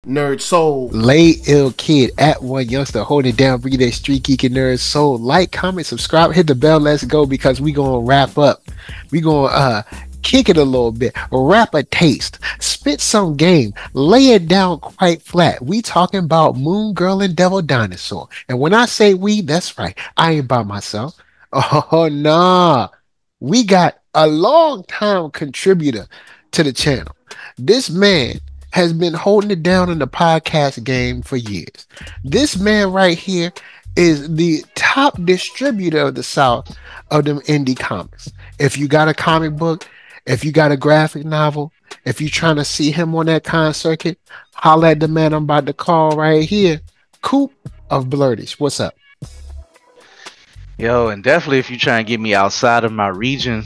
NERDSoul. Lay Ill Kid at OneYoungsta holding it down. Bring that StreetGeek and NERDSoul. Like, comment, subscribe, hit the bell. Let's go because we gonna wrap up. We gonna kick it a little bit, rap a taste, spit some game, lay it down quite flat. We talking about Moon Girl and Devil Dinosaur. And when I say we, that's right. I ain't by myself. Oh nah. We got a long time contributor to the channel. This man has been holding it down in the podcast game for years. This man right here is the top distributor of the South of them indie comics. If you got a comic book, if you got a graphic novel, if you're trying to see him on that con circuit, holla at the man I'm about to call right here, Coop of Blerdish. What's up? Yo, and definitely if you try and get me outside of my region,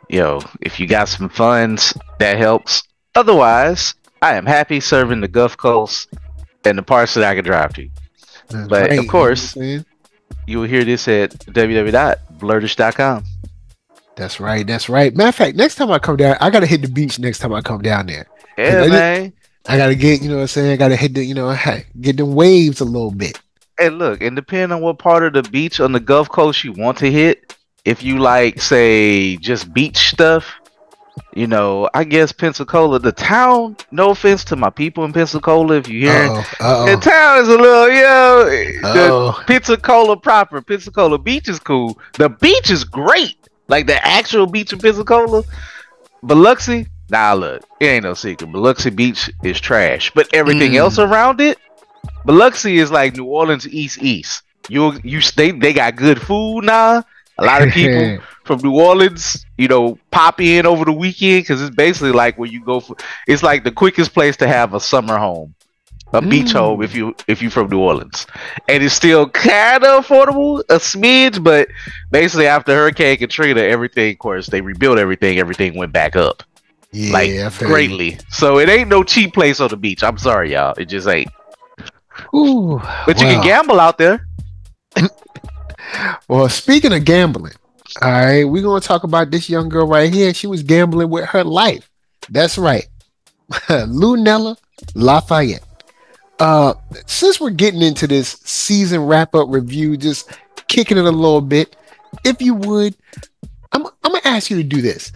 yo, if you got some funds, that helps. Otherwise, I am happy serving the Gulf Coast and the parts that I can drive to. That's but great, of course, you will hear this at www.blerdish.com. That's right. That's right. Matter of fact, next time I come down, I gotta hit the beach next time I come down there. Yeah, man. I gotta get, you know what I'm saying? I gotta hit the, get them waves a little bit. And look, and depending on what part of the beach on the Gulf Coast you want to hit, if you like, say, just beach stuff, I guess Pensacola, the town, no offense to my people in Pensacola, if you hear the town is a little, the Pensacola proper, Pensacola beach is cool. The beach is great. Like the actual beach in Pensacola. Biloxi, nah, look, it ain't no secret. Biloxi Beach is trash. But everything else around it, Biloxi is like New Orleans East. They got good food now. A lot of people from New Orleans, pop in over the weekend because it's basically like where you go for. It's like the quickest place to have a summer home, a beach home if you from New Orleans, and it's still kind of affordable, a smidge, but basically after Hurricane Katrina, everything, of course, they rebuilt everything went back up, greatly. So it ain't no cheap place on the beach. I'm sorry, y'all, it just ain't. Ooh, but you can gamble out there. Well, speaking of gambling, all right, we're gonna talk about this young girl right here. She was gambling with her life. That's right, Lunella Lafayette. Since we're getting into this season wrap-up review, just kicking it a little bit, if you would, I'm gonna ask you to do this.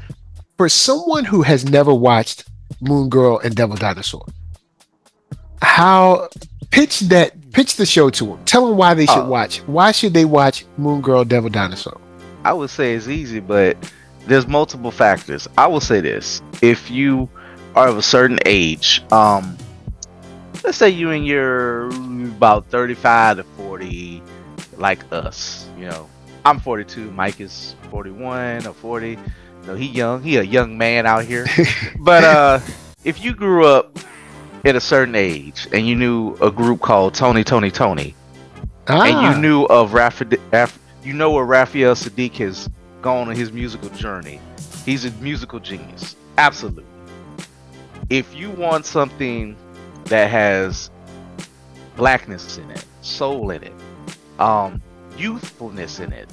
For someone who has never watched Moon Girl and Devil Dinosaur, pitch the show to them. Tell them why they should watch. Why should they watch Moon Girl, Devil Dinosaur? I would say it's easy, but there's multiple factors. I will say this. If you are of a certain age, let's say you in your about 35 to 40, like us. I'm 42. Mike is 41 or 40. He a young man out here. But if you grew up at a certain age and you knew a group called Tony, and you knew of where Raphael Sadiq has gone on his musical journey, he's a musical genius. Absolutely. If you want something that has blackness in it, soul in it, youthfulness in it,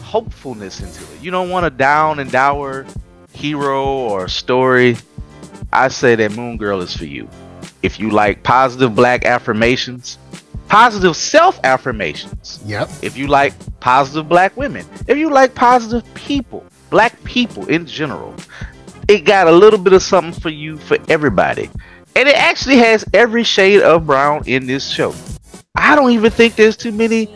hopefulness into it. You don't want a down and dour hero or story. I say that Moon Girl is for you. If you like positive black affirmations, positive self-affirmations. Yep. If you like positive black women, if you like positive people, black people in general, it got a little bit of something for you, for everybody. And it actually has every shade of brown in this show. I don't even think there's too many.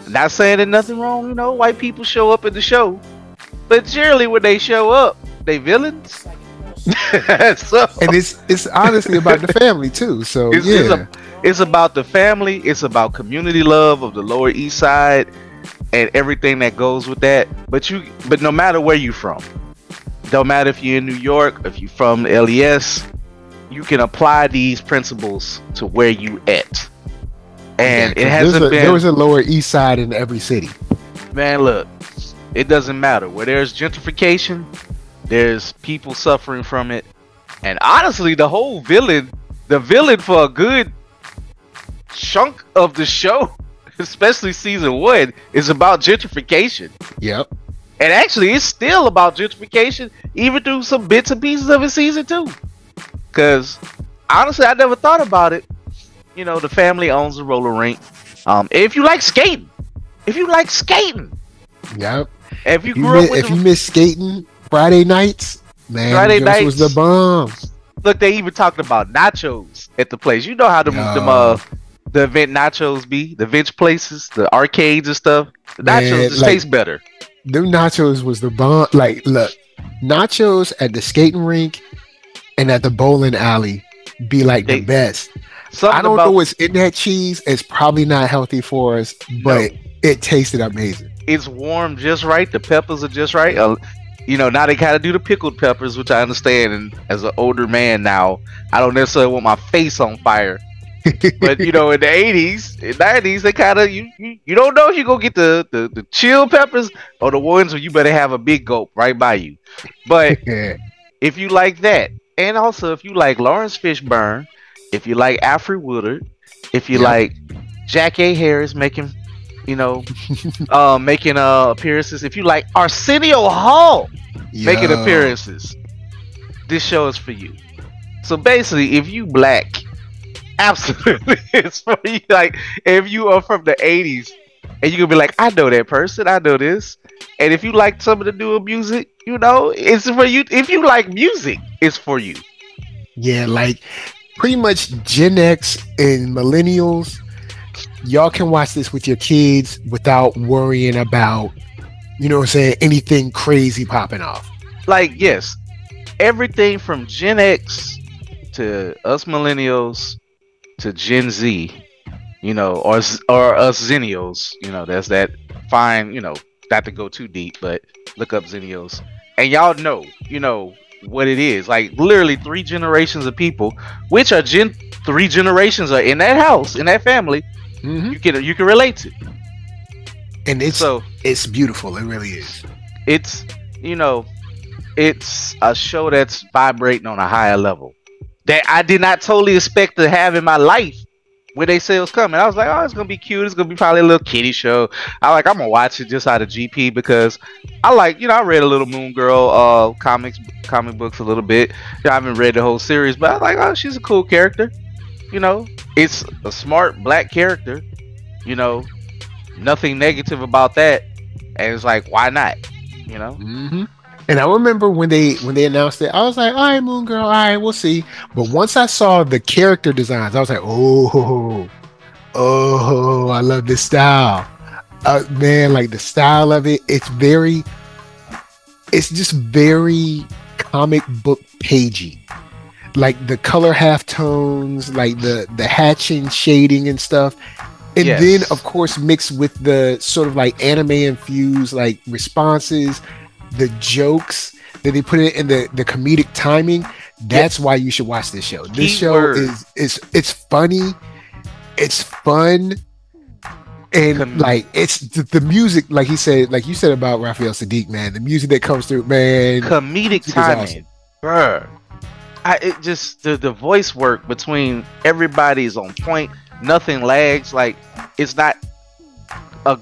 Not saying there's nothing wrong, white people show up in the show. But generally when they show up, they villains. And it's honestly about the family too. So it's about the family. It's about community love of the Lower East Side and everything that goes with that. But no matter where you're from, don't matter if you're in New York, if you're from the LES, you can apply these principles to where you at. And it hasn't been. There was a Lower East Side in every city. Man, look, it doesn't matter where there's gentrification. There's people suffering from it. And honestly, the villain for a good chunk of the show, especially season 1, is about gentrification. Yep. And actually, it's still about gentrification, even through some bits and pieces of it season 2. Because honestly, I never thought about it. You know, the family owns a roller rink. If you like skating, Yep. if you grew up with if you miss skating Friday nights, man, Friday this was the nights, bomb. look, they even talked about nachos at the place. You know how the event nachos be, the event places, the arcades and stuff. The nachos just taste better. Them nachos was the bomb. Like, look, nachos at the skating rink and at the bowling alley be like the best. I don't know what's in that cheese. It's probably not healthy for us, but it tasted amazing. It's warm just right. The peppers are just right. You know, now they kind of do the pickled peppers, which I understand. And as an older man now, I don't necessarily want my face on fire. But you know, in the 80s, 90s, they kind of you don't know if you go get the chill peppers or the ones where you better have a big gulp right by you. But if you like that, and also if you like Lawrence Fishburne, if you like Alfred Woodard, if you like Jack A. Harris making appearances, if you like Arsenio Hall making appearances, this show is for you. So basically, if you black, absolutely it's for you. Like, if you are from the 80s and you can be like, I know that person, I know this. And if you like some of the newer music, you know, it's for you. If you like music, it's for you. Yeah, like pretty much Gen X and millennials, y'all can watch this with your kids without worrying about, you know what I'm saying, anything crazy popping off. Like, yes, everything from Gen X to us millennials to Gen Z, you know, or us Zennials, you know, that's that fine, you know, not to go too deep, but look up Zennials. And y'all know, you know, what it is. Like, literally 3 generations of people, which are 3 generations are in that house, in that family, you can relate to. And it's beautiful. It really is. It's, you know, it's a show that's vibrating on a higher level that I did not totally expect to have in my life when they say it was coming. I was like, oh, it's gonna be cute. It's gonna be probably a little kiddie show. I'm gonna watch it just out of GP because I like, you know, I read a little Moon Girl comic books a little bit. I haven't read the whole series, but I was like, oh, she's a cool character. You know, it's a smart black character. You know, nothing negative about that. And it's like, why not? You know. And I remember when they announced it, I was like, all right, Moon Girl, all right, we'll see. But once I saw the character designs, I was like, oh, I love this style. Man, like the style of it, it's just very comic book pagey. Like the color halftones, like the hatching shading and stuff. And then, of course, mixed with the sort of like anime infused like responses, the jokes that they put in the comedic timing. That's why you should watch this show. This show is it's funny, it's fun, and like it's the music, like you said about Raphael Sadiq, man. The music that comes through, man. Comedic timing, bruh. It just the voice work between everybody is on point. Nothing lags. Like, it's not a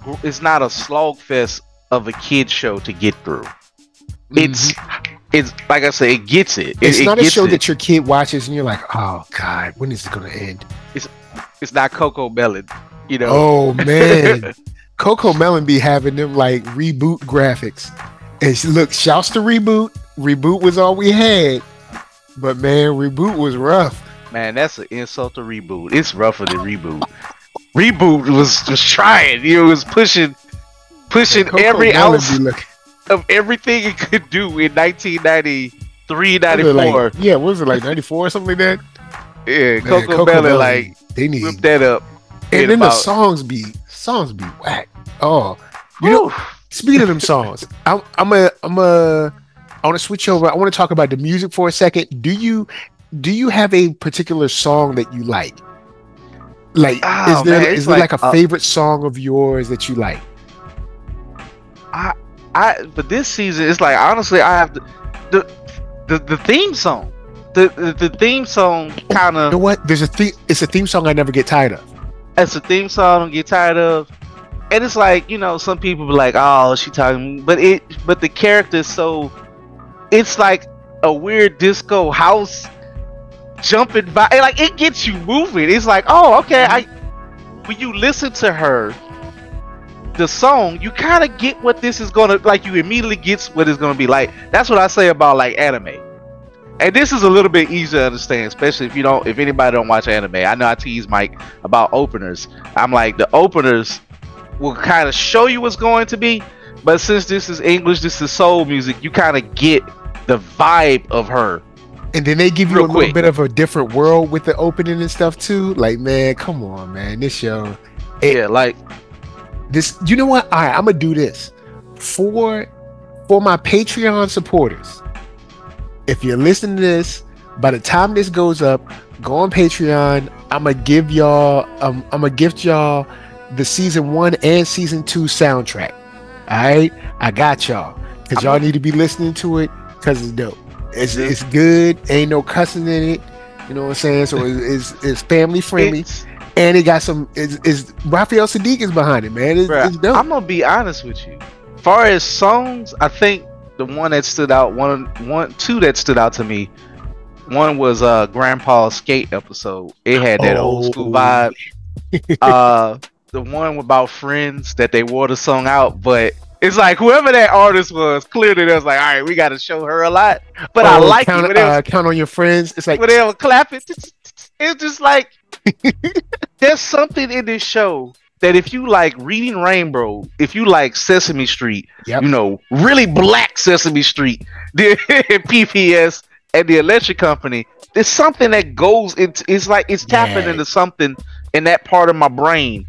slog fest of a kid show to get through. It's like I say, it gets it. It's not a show that your kid watches and you're like, oh God, when is it gonna end? It's not Coco Melon, you know. Oh man, Coco Melon be having them like reboot graphics. And look, shouts to Reboot. Reboot was all we had, but man, Reboot was rough. Man, that's an insult to Reboot. It's rougher than Reboot. Reboot was just trying. It was pushing every ounce of everything it could do in 1993, 94. Like, what was it, like 94 or something like that? Yeah, man, Coco Melon, like, they need whip that up. And then the songs be whack. Oh, you know, speaking of them songs, I want to switch over. I want to talk about the music for a second. Do you have a particular song that you like? Like, is there like a favorite song of yours that you like? But this season, it's like, honestly, I have the theme song. The theme song kind of. You know what? It's a theme song I never get tired of. It's a theme song I don't get tired of, and it's like, you know, some people be like, "Oh, she talking," but the character is so. It's like a weird disco house jumping by, and like it gets you moving. It's like, oh, okay. When you listen to her, the song, you kind of get what this is gonna like. You immediately gets what it's gonna be like. That's what I say about like anime. And this is a little bit easier to understand, especially if anybody don't watch anime. I know I tease Mike about openers. I'm like, the openers will kind of show you what's going to be, but since this is English, this is soul music, you kind of get the vibe of her. And then they give you a little bit of a different world with the opening and stuff too. Like, man, come on, man, this show. Like this. You know what? All right, I'm gonna do this for my Patreon supporters. If you're listening to this, by the time this goes up, go on Patreon. I'm gonna gift y'all the season 1 and season 2 soundtrack. All right, I got y'all because y'all need to be listening to it because it's dope. It's good. Ain't no cussing in it. You know what I'm saying? So it's family friendly, and it got some. Is Raphael Sadiq is behind it, man. It's dope. I'm gonna be honest with you. As far as songs, I think the one that stood out, two that stood out to me. One was Grandpa's Skate episode. It had that old school vibe. The one about friends that they wore the song out, but it's like whoever that artist was, clearly they was like, all right, we got to show her a lot. But I like count on your friends. It's like when they were clapping. It's just like there's something in this show that if you like Reading Rainbow, if you like Sesame Street, you know, really black Sesame Street, the PPS and the Electric Company, there's something that goes into, it's like it's tapping into something in that part of my brain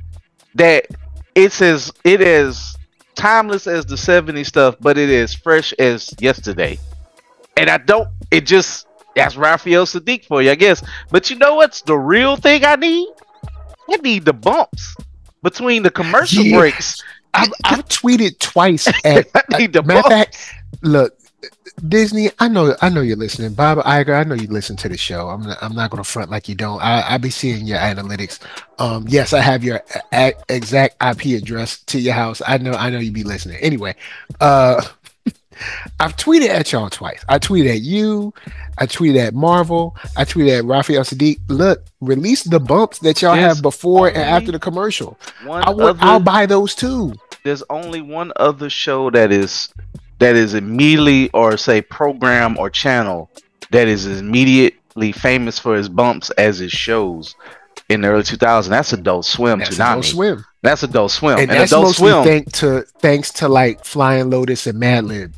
that it is timeless as the 70s stuff, but it is fresh as yesterday. And that's Raphael Sadiq for you, I guess. But you know what's the real thing I need? I need the bumps between the commercial breaks. I've tweeted twice at matter of fact, look, Disney, I know you're listening. Bob Iger, I know you listen to the show. I'm not gonna front like you don't. I be seeing your analytics. Yes, I have your exact IP address to your house. I know you be listening. Anyway, I've tweeted at y'all twice. I tweeted at you. I tweeted at Marvel. I tweeted at Raphael Sadiq. Look, release the bumps that y'all have before and after the commercial. I'll buy those too. There's only one other show that is immediately, or say program or channel, that is immediately famous for its bumps as it shows in the early 2000s. That's Adult Swim. That's Adult Swim. And that's Adult Swim, thanks to like Flying Lotus and Mad Lib.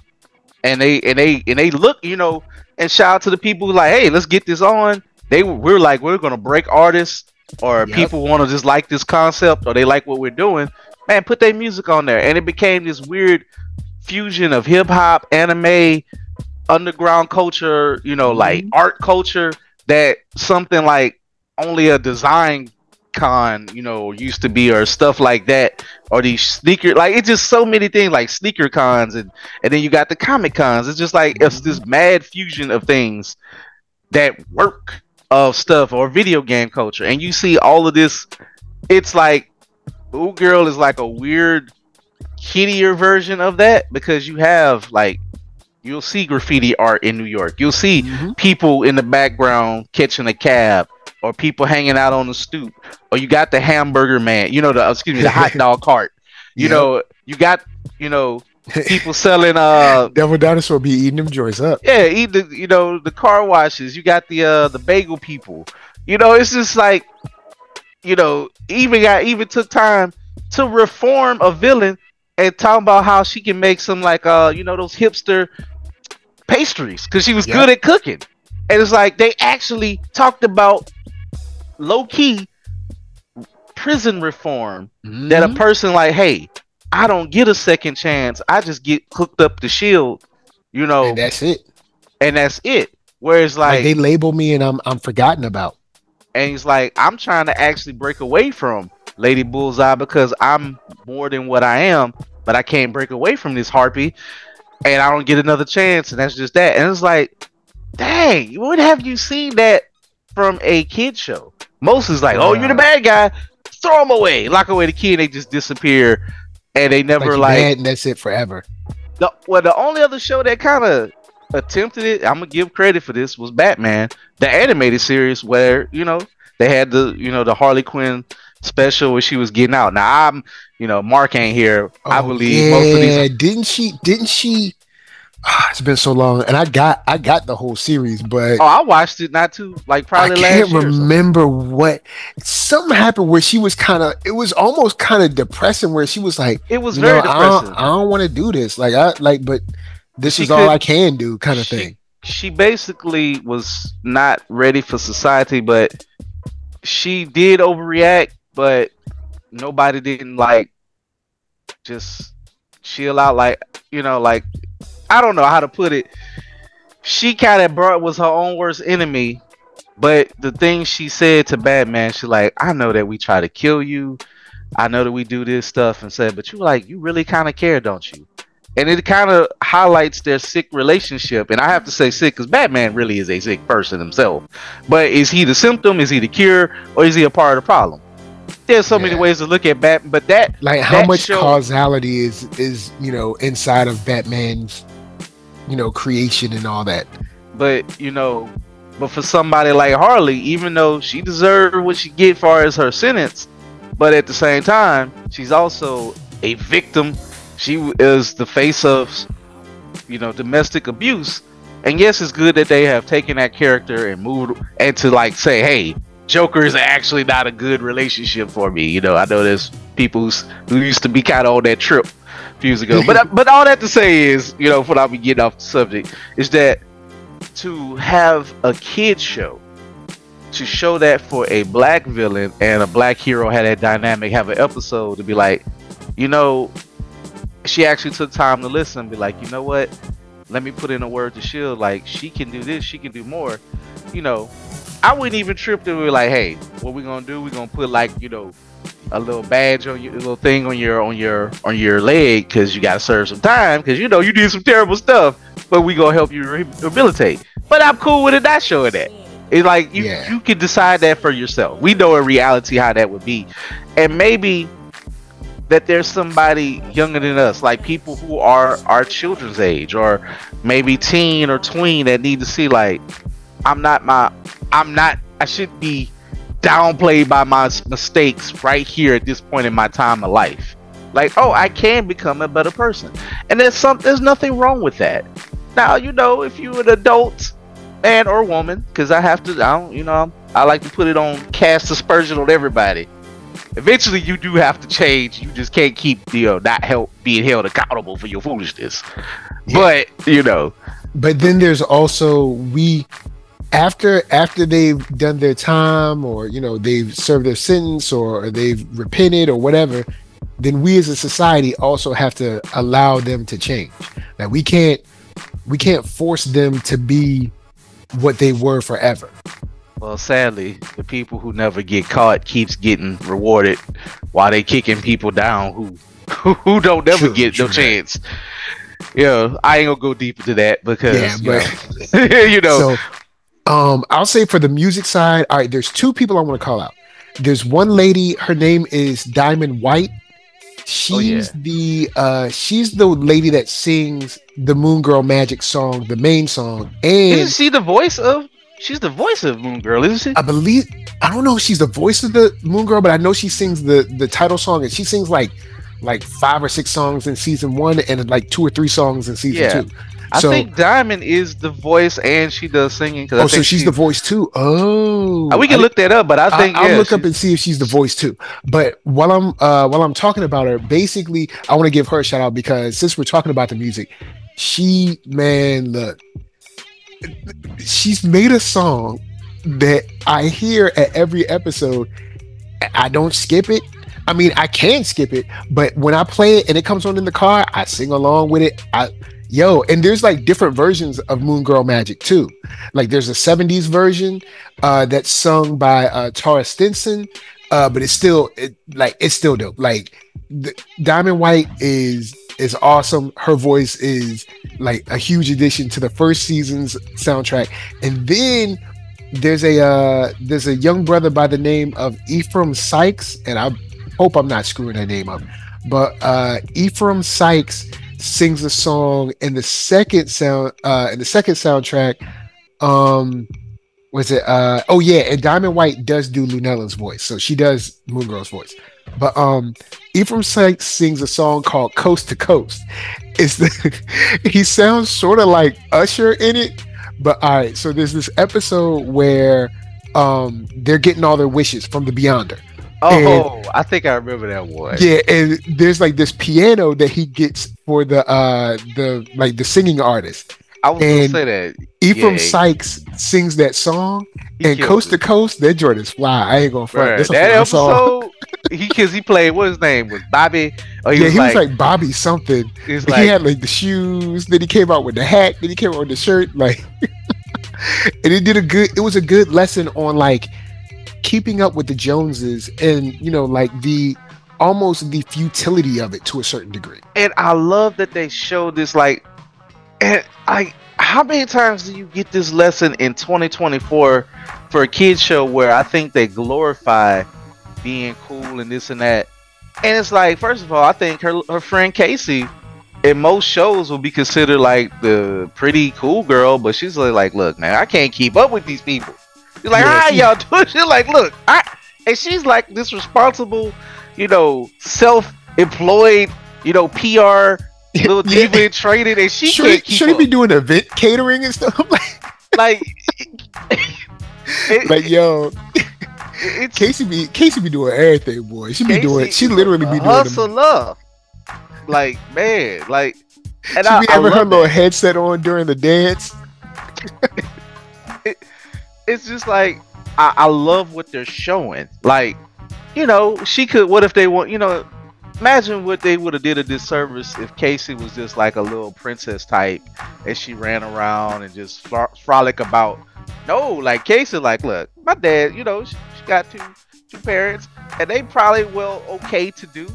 And they look, you know, and shout out to the people who like, hey, let's get this on. We're like, we're gonna break artists, or people want to just like this concept, or they like what we're doing. Man, put their music on there, and it became this weird fusion of hip hop, anime, underground culture, you know, like art culture, that something like only a design con, you know, used to be, or stuff like that, or these sneaker, like it's just so many things like sneaker cons, and then you got the comic cons. It's just like it's this mad fusion of things that work, of stuff, or video game culture, and you see all of this. It's like Ooh Girl is like a weird kiddier version of that, because you have like, you'll see graffiti art in New York, you'll see people in the background catching a cab, or people hanging out on the stoop, or you got the hamburger man, you know, the hot dog cart, you know, you got, you know, people selling Devil Dinosaur be eating them joints up. Eat the, you know, the car washes, you got the bagel people, you know. It's just like, you know, even took time to reform a villain and talk about how she can make some like you know, those hipster pastries, because she was good at cooking. And it's like they actually talked about low-key prison reform, that a person like, hey, I don't get a second chance, I just get hooked up to shield, you know, and that's it. Whereas like they label me and I'm forgotten about. And he's like, I'm trying to actually break away from Lady Bullseye, because I'm more than what I am, but I can't break away from this harpy, and I don't get another chance, and that's just that. And it's like, dang, when have you seen that from a kid show? Most is like, oh, you're the bad guy, throw him away, lock away the kid, and they just disappear, and they never like bad, and that's it forever. The only other show that kind of attempted it, I'm gonna give credit for this, was Batman, the animated series, where they had the Harley Quinn special where she was getting out. Now Mark ain't here. I Oh believe most of these. yeah, didn't she? It's been so long, and I got the whole series, but Oh, I watched it not too like I probably can't last year or something. remember what something happened where she was kind of. It was almost kind of depressing, where she was like, It was very I depressing. don't want to do this. But this She is all I could can do, kind of she thing. she basically was not ready for society, but she did overreact, but nobody didn't like just chill out, like I don't know how to put it. She kind of brought was her own worst enemy, but the thing she said to Batman, she like, I know that we try to kill you, I know that we do this stuff, and said, but you really kind of care, don't you? And it kind of highlights their sick relationship. And I have to say sick because Batman really is a sick person himself. But is he the symptom? Is he the cure? Or is he a part of the problem? There's so many Yeah. ways to look at Batman, but that Like how much show, causality is inside of Batman's creation and all that. but but for somebody like Harley, even though she deserved what she get far as her sentence, but at the same time, she's also a victim. She is the face of domestic abuse. And yes, it's good that they have taken that character and moved and to like say, hey, Joker is actually not a good relationship for me. I know there's people who used to be kind of on that trip a few years ago. But all that to say is, without me getting off the subject, is that to have a kid show, to show that for a black villain and a black hero had that dynamic, have an episode to be like, she actually took time to listen and be like, you know what? Let me put in a word to Shield. Like, she can do this, she can do more. I wouldn't even trip to be like, hey, what we gonna do? We gonna put like, a little badge on your, a little thing on your leg because you gotta serve some time because you did some terrible stuff, but we gonna help you rehabilitate. But I'm cool with it not showing that. It's like you can decide that for yourself. We know in reality how that would be, and maybe that there's somebody younger than us, like people who are our children's age, or maybe teen or tween that need to see like, I should be downplayed by my mistakes right here at this point in my time of life. Like, oh, I can become a better person, and there's nothing wrong with that. Now, if you're an adult man or woman, because I like to put it on cast aspersion on everybody. Eventually, you do have to change. You just can't keep not being held accountable for your foolishness. Yeah. But then there's also after they've done their time, or they've served their sentence, or they've repented or whatever, then we as a society also have to allow them to change. Like we can't force them to be what they were forever. Well, sadly, the people who never get caught keeps getting rewarded while they kicking people down who don't never get no chance. I ain't gonna go deep into that because So I'll say for the music side, all right, there's two people I want to call out. There's one lady, her name is Diamond White. She's the lady that sings the Moon Girl Magic song, the main song. And isn't she the voice of? She's the voice of Moon Girl, isn't she? I don't know if she's the voice of the Moon Girl, but I know she sings the title song, and she sings like 5 or 6 songs in season 1 and like 2 or 3 songs in season 2. I think Diamond is the voice and she does singing. So she's the voice too. Oh, we can look that up, but I think I'll look up and see if she's the voice too. But while I'm talking about her, basically, I want to give her a shout out because since we're talking about the music, she's made a song that I hear at every episode. I don't skip it. I mean, I can skip it, but when I play it and it comes on in the car, I sing along with it. And there's like different versions of Moon Girl Magic too. Like there's a 70s version that's sung by Tara Stinson, but it's still dope. Like Diamond White is awesome. Her voice is like a huge addition to the first season's soundtrack. And then there's a young brother by the name of Ephraim Sykes, and I hope I'm not screwing that name up, but Ephraim Sykes sings a song in the second soundtrack. Was it oh yeah, and Diamond White does do Lunella's voice, so she does Moon Girl's voice. But Ephraim Sykes sings a song called Coast to Coast. It's the he sounds sort of like Usher in it. But all right, so there's this episode where they're getting all their wishes from the Beyonder. Oh, I think I remember that one. Yeah, and there's like this piano that he gets for the singing artist. I was gonna say that. Ephraim Sykes sings that song, and Coast to Coast, that Jordan's fly. I ain't gonna front. That's that episode. He played, what his name was, Bobby. Or he was like Bobby something. He had like the shoes. Then he came out with the hat. Then he came out with the shirt. Like, and it was a good lesson on like keeping up with the Joneses, and like almost the futility of it to a certain degree. And I love that they showed this, like, and how many times do you get this lesson in 2024 for a kids show where I think they glorify being cool and this and that? And it's like, first of all, I think her friend Casey in most shows will be considered like the pretty cool girl, but she's like, look, man, I can't keep up with these people. She's like, how y'all doing? She's like, look, and she's like this responsible, self-employed, PR little diva in training, and she can't keep should up. He be doing event catering and stuff? like yo, Casey be doing everything, boy. She literally be doing hustler. Like, man, like, and she be having her little headset on during the dance. It's just like I love what they're showing. Like, she could. What if they want? Imagine what they would have did a disservice if Casey was just like a little princess type and she ran around and just frolic about. No, like Casey, like, look, my dad, she got two parents and they probably okay to do,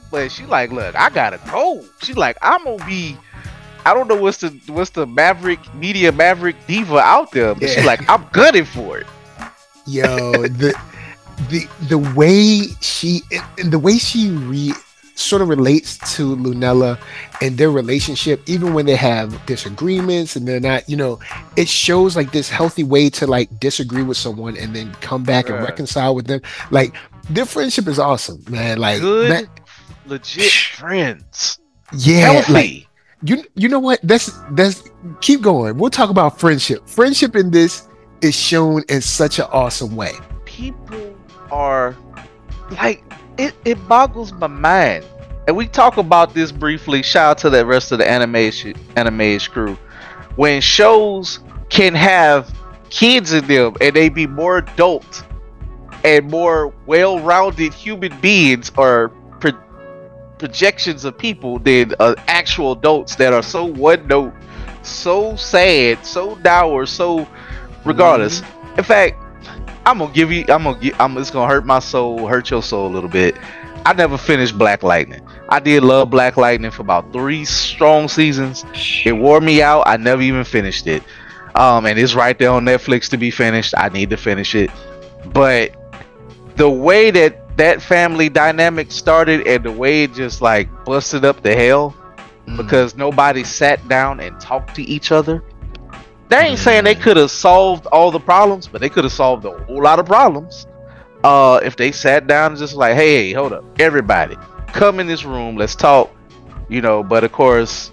but she like, look, I gotta go. She's like, I'm gonna be. I don't know what's the maverick diva out there, but she's like, I'm gunning for it. Yo, the way she sort of relates to Lunella and their relationship, even when they have disagreements and they're not, it shows like this healthy way to like disagree with someone and then come back and reconcile with them. Like, their friendship is awesome, man. Like, good, legit friends. Yeah, healthy. Like, you know what? That's keep going. We'll talk about friendship. Friendship in this is shown in such an awesome way. People are like, it boggles my mind. And we talk about this briefly. Shout out to the rest of the anime crew. When shows can have kids in them and they be more adult and more well-rounded human beings or projections of people than actual adults that are so one note, so sad, so dour, so regardless. In fact, it's gonna hurt my soul, hurt your soul a little bit. I never finished Black Lightning. I did love Black Lightning for about 3 strong seasons. It wore me out. I never even finished it. And it's right there on Netflix to be finished. I need to finish it. But the way that family dynamic started and the way it just like busted up the hell because nobody sat down and talked to each other. They ain't saying they could have solved all the problems, but they could have solved a whole lot of problems if they sat down and just like, hey, hold up, everybody come in this room, let's talk, but of course,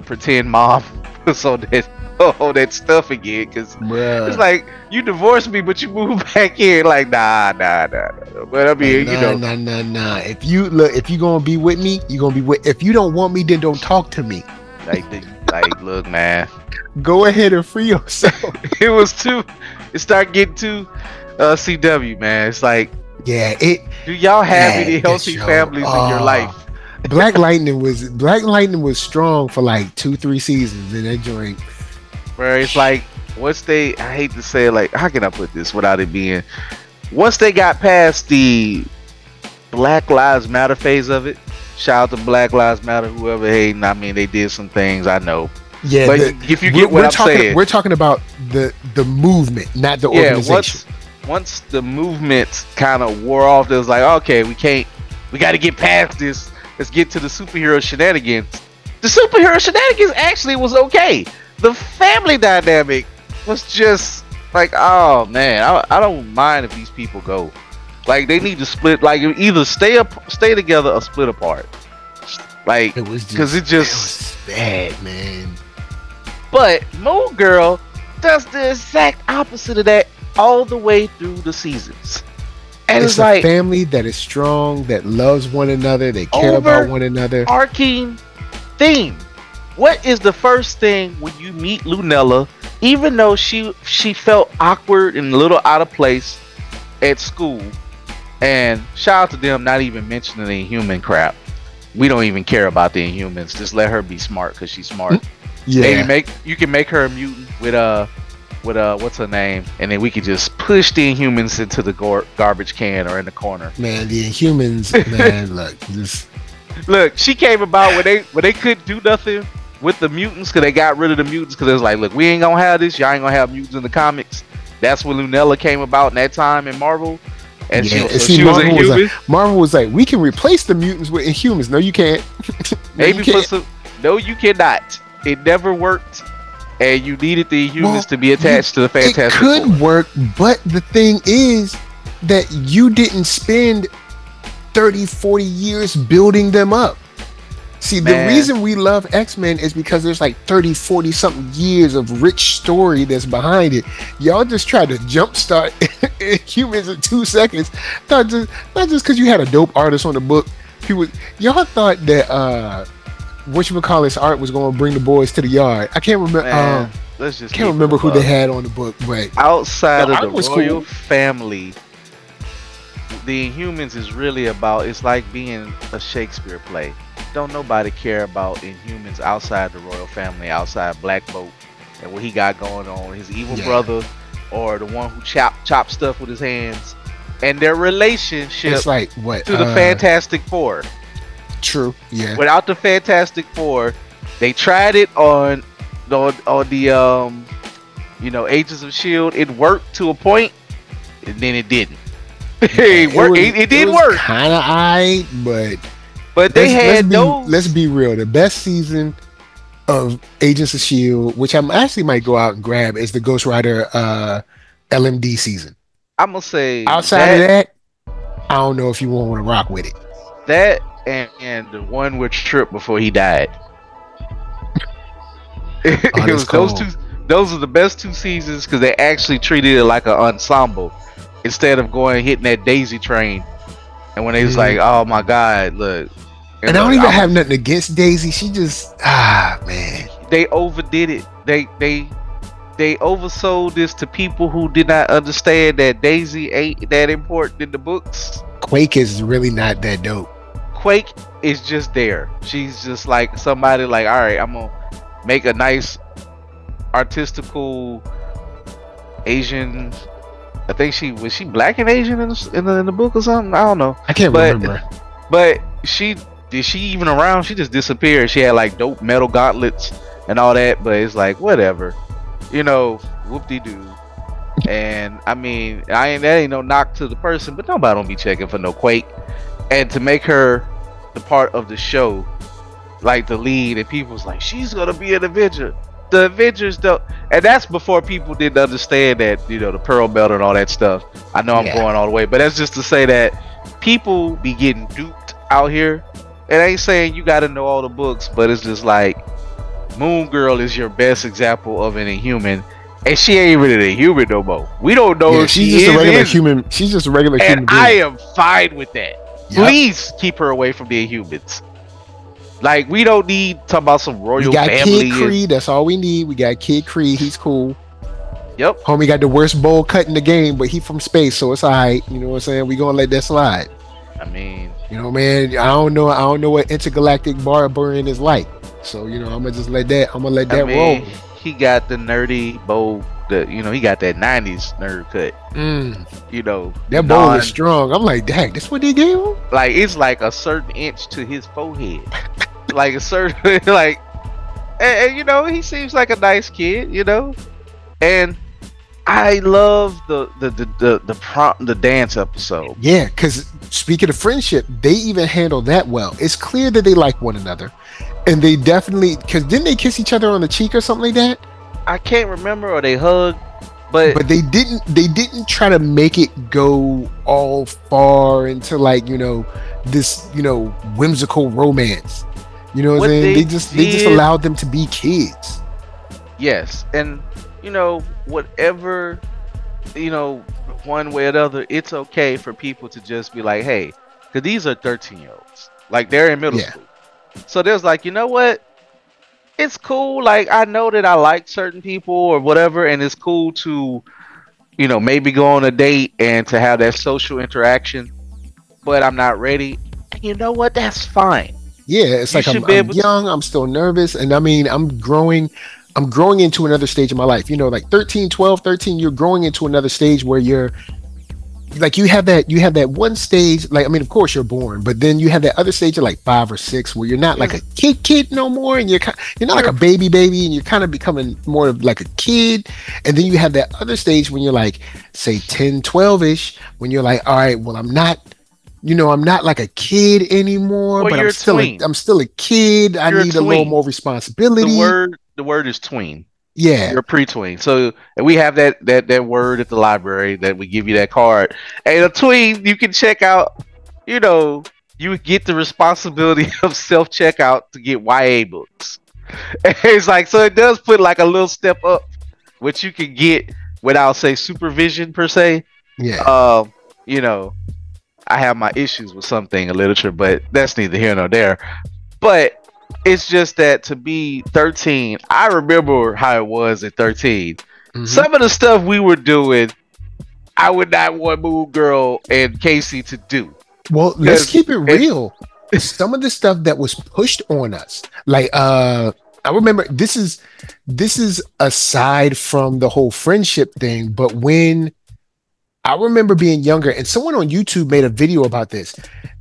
pretend mom so that that stuff again, because it's like, you divorced me but you moved back in, like, nah, but I mean, nah. If you gonna be with me, you gonna be with. If you don't want me, then don't talk to me. Like, look, man, go ahead and free yourself. It started getting too CW, man. It's like, yeah, do y'all have any healthy families in your life? Black Lightning was strong for like 2-3 seasons in that joint. Where it's like, I hate to say it, like, how can I put this without it being, once they got past the Black Lives Matter phase of it, shout out to Black Lives Matter, whoever hating, I mean, they did some things, I know. Yeah, but if you get what I'm saying. We're talking about the movement, not the organization. Once the movement kind of wore off, it was like, okay, we got to get past this. Let's get to the superhero shenanigans. The superhero shenanigans actually was okay. The family dynamic was just like, oh man, I don't mind if these people go. Like they need to split, like either stay together or split apart. Like because it was bad, man. But Moon Girl does the exact opposite of that all the way through the seasons. And it's like a family that is strong, that loves one another, they care about one another. Arcane theme. What is the first thing when you meet Lunella, even though she felt awkward and a little out of place at school, and shout out to them not even mentioning the Inhuman crap. We don't even care about the Inhumans. Just let her be smart because she's smart. Yeah. Maybe you can make her a mutant with what's her name, and then we could just push the Inhumans into the garbage can or in the corner. Man, the Inhumans, man, look, she came about when they couldn't do nothing with the mutants because they got rid of the mutants because it was like, look, we ain't gonna have this. Y'all ain't gonna have mutants in the comics. That's when Lunella came about in that time in Marvel. And she was Inhuman. Marvel was like, we can replace the mutants with Inhumans. No, you can't. No, you cannot. It never worked. And you needed the Inhumans to be attached to the Fantastic Four. It could work, but the thing is that you didn't spend 30, 40 years building them up. See, the reason we love X-Men is because there's like 30, 40 something years of rich story that's behind it. Y'all just tried to jumpstart Humans in 2 seconds. Not just because you had a dope artist on the book. Y'all thought that whatchamacallit's art was going to bring the boys to the yard. I can't remember. Can't remember who they had on the book, but outside of the royal family, the Inhumans is really about. It's like being a Shakespeare play. Don't nobody care about Inhumans outside the royal family, outside Black Bolt and what he got going on, his evil brother, or the one who chop stuff with his hands, and their relationship it's like what to the Fantastic Four. True, yeah. Without the Fantastic Four, they tried it on the Agents of S.H.I.E.L.D. It worked to a point, and then it didn't. It did work. Kind of aight, but they had those. Let's be real. The best season of Agents of S.H.I.E.L.D., which I actually might go out and grab, is the Ghost Rider LMD season. I'm gonna say outside of that, I don't know if you want to rock with it. That and the one with Trip before he died. It was those two. Those are the best 2 seasons because they actually treated it like an ensemble instead of hitting that Daisy train. And when they was like, "Oh my God, look," and I don't even have nothing against Daisy. She just man. They overdid it. They oversold this to people who did not understand that Daisy ain't that important in the books. Quake is really not that dope. Quake is just there. She's just like somebody like, all right, I'm gonna make a nice artistical Asian. I think she black and Asian in the book or something. I don't know. I can't remember. But she even around? She just disappeared. She had like dope metal gauntlets and all that. But it's like whatever, whoop-de-doo. And I mean, that ain't no knock to the person, but nobody don't be checking for no Quake. And to make her the part of the show, like the lead, and people's like, she's gonna be an Avenger. The Avengers don't, and that's before people didn't understand that, the Pearl Belt and all that stuff. I know I'm going all the way, but that's just to say that people be getting duped out here. It ain't saying you got to know all the books, but it's just like Moon Girl is your best example of an Inhuman, and she ain't even an Inhuman no more. We don't know if she's just a regular human. She's just a regular human being. I am fine with that. Yep. Please keep her away from the Inhumans. Like, we don't need talk about some royal family. Kid Creed, that's all we need. We got Kid Creed, he's cool. Yep. Homie got the worst bowl cut in the game, but he from space, so it's alright. You know what I'm saying? We gonna let that slide. I mean, man, I don't know what intergalactic barbarian is like. So, I'm gonna just let that roll. He got the nerdy bowl, he got that 90s nerd cut. That bowl is strong. I'm like, dang, this what they gave him? Like, it's like a certain inch to his forehead. Like a certain, like, and he seems like a nice kid, and I love the dance episode. Yeah, because speaking of friendship, they even handle that well. It's clear that they like one another. And they definitely, because didn't they kiss each other on the cheek or something like that? I can't remember, or they hugged, but But they didn't try to make it go all far into like, this, whimsical romance. You know what I'm what saying? they They just did, allowed them to be kids. yes, and whatever, you know, one way or the other, it's okay for people to just be like, hey, because these are 13-year-olds, like they're in middle Yeah. school, so there's like, you know what? It's cool. Like I know that I like certain people or whatever, and it's cool to, maybe go on a date and to have that social interaction, but I'm not ready. And you know what? That's fine. Yeah, it's You like I'm should be I'm able to. young, I'm still nervous, and I mean, I'm growing into another stage of my life. Like 13, 12, 13, you're growing into another stage where you're like you have that one stage, like I mean, of course you're born, but then you have that other stage of like 5 or 6 where you're not like a kid no more, and you're not like a baby, and you're kind of becoming more of like a kid. And then you have that other stage when you're like, say 10, 12ish, when you're like, all right, well, I'm not like a kid anymore, Well, but you're a tween. I'm still a kid. I You're a need a little tween. more The responsibility. word is tween. Yeah. You're a pre-tween. So and we have that word at the library that we give you that card. And a tween, you can check out. You know, you get the responsibility of self checkout to get YA books. It's like, so it does put like a little step up, which you can get without say supervision per se. Yeah. You know, I have my issues with something in literature, but that's neither here nor there. But it's just that to be 13, I remember how it was at 13. Mhm. Some of the stuff we were doing, I would not want Moon Girl and Casey to do. Well, let's keep it real. Some of the stuff that was pushed on us, like I remember this is aside from the whole friendship thing, but when I remember being younger, and someone on YouTube made a video about this.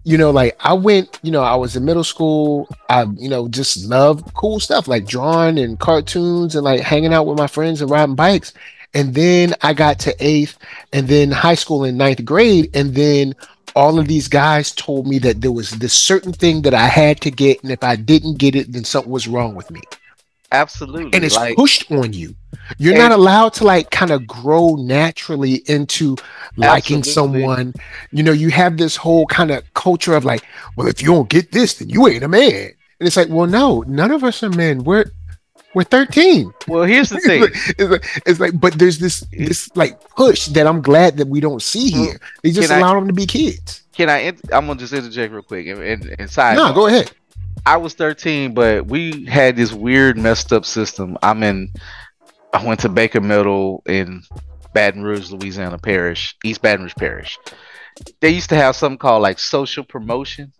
Like I went, I was in middle school. I, just loved cool stuff like drawing and cartoons and like hanging out with my friends and riding bikes. And then I got to 8th and then high school in 9th grade. And then all of these guys told me that there was this certain thing that I had to get. And if I didn't get it, then something was wrong with me. Absolutely. And it's pushed on you. You're not allowed to like kind of grow naturally into liking Absolutely. someone. You have this whole kind of culture of like, well, if you don't get this, then you ain't a man. And it's like, well, no, none of us are men. We're 13. Well, here's the thing. It's like, but there's this like push that I'm glad that we don't see here. They just allow them to be kids. I'm gonna just interject real quick and side. No, go ahead. I was 13, but we had this weird messed up system. I went to Baker Middle in Baton Rouge, Louisiana Parish, East Baton Rouge Parish. They used to have something called like social promotion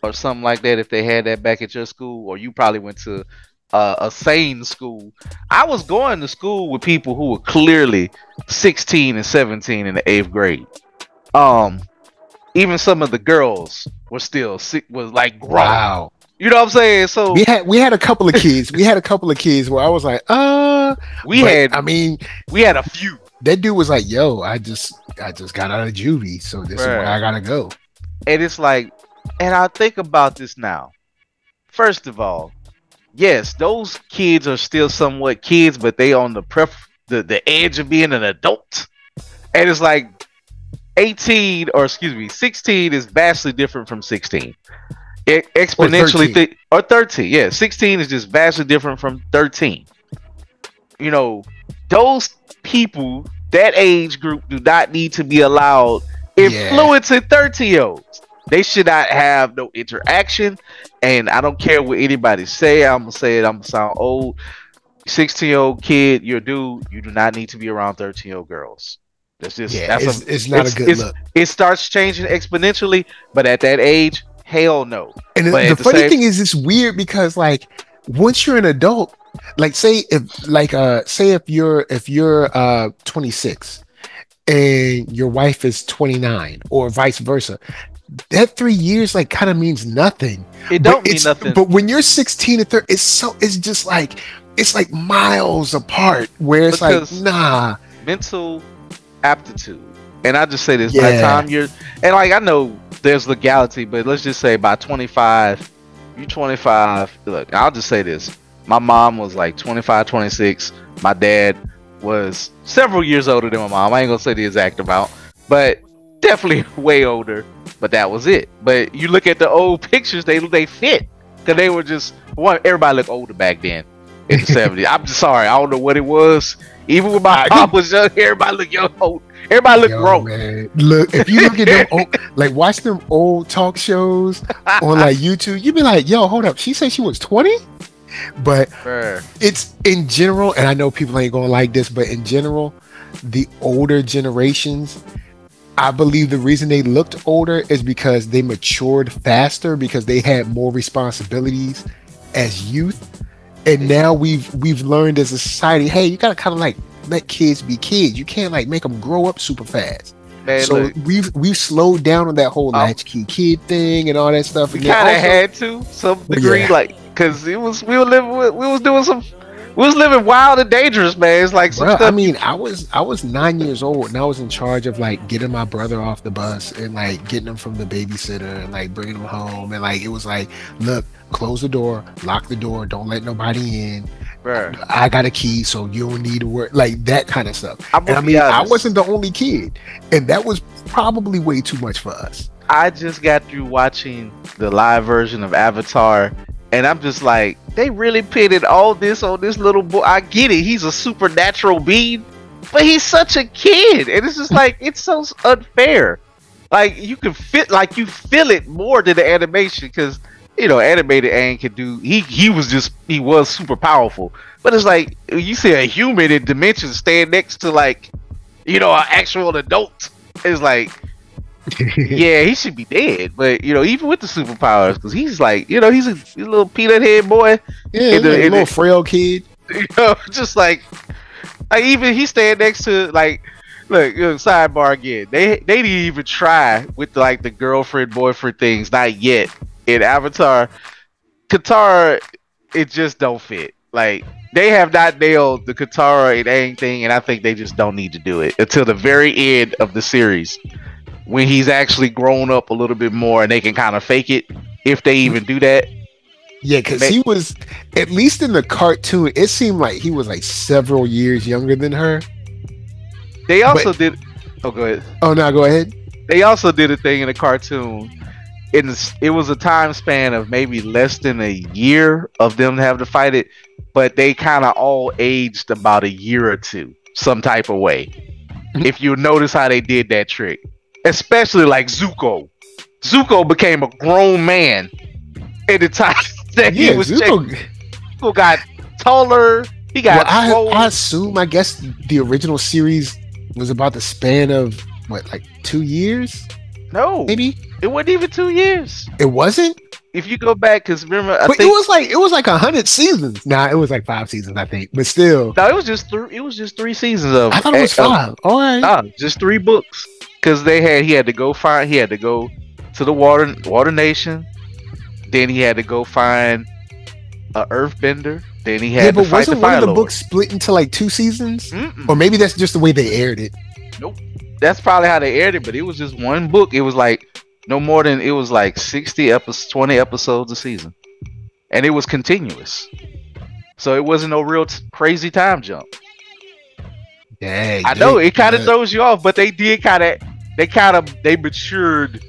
or something like that. If they had that back at your school, or you probably went to a sane school. I was going to school with people who were clearly 16 and 17 in the 8th grade. Even some of the girls were still was like grown. Wow. You know what I'm saying? So we had a couple of kids. We had a couple of kids where I was like, we had a few. That dude was like, yo, I just got out of juvie, so this is where I gotta go. And it's like, and I think about this now. First of all, yes, those kids are still somewhat kids, but they on the edge of being an adult. And it's like 16 is vastly different from 16. Exponentially or 13. Yeah, 16 is just vastly different from 13. Those people, that age group, do not need to be allowed influencing 13-year-olds. They should not have no interaction. And I don't care what anybody say. I'm gonna say it. I'm gonna sound old. 16-year-old kid, you're a dude. You do not need to be around 13-year-old girls. That's just it's not a good look. It starts changing exponentially, but at that age, hell no. And the funny thing is, it's weird because like once you're an adult, like say if you're 26 and your wife is 29 or vice versa, that 3 years like kind of means nothing. It don't mean nothing. But when you're 16 and 30, it's just like it's like miles apart. Where it's because like nah, mental aptitude. And I just say this by the time you're, and like I know there's legality, but let's just say by 25, You 25. Look, I'll just say this. My mom was like 25, 26. My dad was several years older than my mom. I ain't gonna say the exact amount, but definitely way older. But that was it. But you look at the old pictures, they fit. Because they were just, one, everybody looked older back then in the 70s. I'm just sorry. I don't know what it was. Even when my mom was young, everybody looked young, old. Everybody looked grown. Man. Look, if you look at them, like watch them old talk shows on like YouTube, you'd be like, yo, hold up. She said she was 20? But it's in general, and I know people ain't going to like this, but in general, the older generations, I believe the reason they looked older is because they matured faster because they had more responsibilities as youth. And now we've learned as a society, hey, you gotta kind of like let kids be kids. You can't like make them grow up super fast. Man, so look, we've slowed down on that whole latchkey kid thing and all that stuff. We kind of had to some degree, like because we was living wild and dangerous, man. It's like some stuff. I mean, I was 9 years old and I was in charge of like getting my brother off the bus and like getting him from the babysitter and like bringing him home, and like it was like, look, close the door, lock the door, don't let nobody in. Bruh. I got a key, so you don't need to work, like that kind of stuff. And I mean, I wasn't the only kid, and that was probably way too much for us. I just got through watching the live version of Avatar, and I'm just like, they really pitted all this on this little boy. I get it, he's a supernatural being, but he's such a kid, and it's just like, it's so unfair. Like you can you feel it more than the animation, because you know, animated Aang could do. He was super powerful, but it's like you see a human in dimensions stand next to like, you know, an actual adult. It's like, yeah, he should be dead. But you know, even with the superpowers, because he's like, you know, he's a little peanut head boy. Yeah, a little frail kid. You know, just like even he stand next to like. Look, sidebar again. They didn't even try with like the girlfriend boyfriend things. Not yet. In Avatar, Katara, it just don't fit. Like they have not nailed the Katara and Aang thing, and I think they just don't need to do it until the very end of the series, when he's actually grown up a little bit more, and they can kind of fake it if they even do that. Yeah, because he was, at least in the cartoon, it seemed like he was like several years younger than her. They also did. Oh, go ahead. Oh no, go ahead. They also did a thing in the cartoon. It was a time span of maybe less than a year of them to have to fight it, but they kind of all aged about a year or two, some type of way. If you notice how they did that trick, especially like Zuko. Zuko became a grown man at the time that he was. Zuko got taller. He got. I assume. I guess the original series was about the span of what, like 2 years? No, maybe. It wasn't even 2 years. It wasn't? If you go back, because remember, I think it was like 100 seasons. Nah, it was like 5 seasons, I think. But still, no, it was just 3 seasons of. I thought it was 5. All right, nah, just 3 books. Because he had to go to the water nation. Then he had to go find a earthbender. Then he had to fight the Fire Lord. Wasn't one of the books split into like 2 seasons? Or maybe that's just the way they aired it. Nope, that's probably how they aired it. But it was just one book. It was like. No more than, it was like 20 episodes a season, and it was continuous, so it wasn't no real crazy time jump. Dang, I know it kind of throws you off, but they matured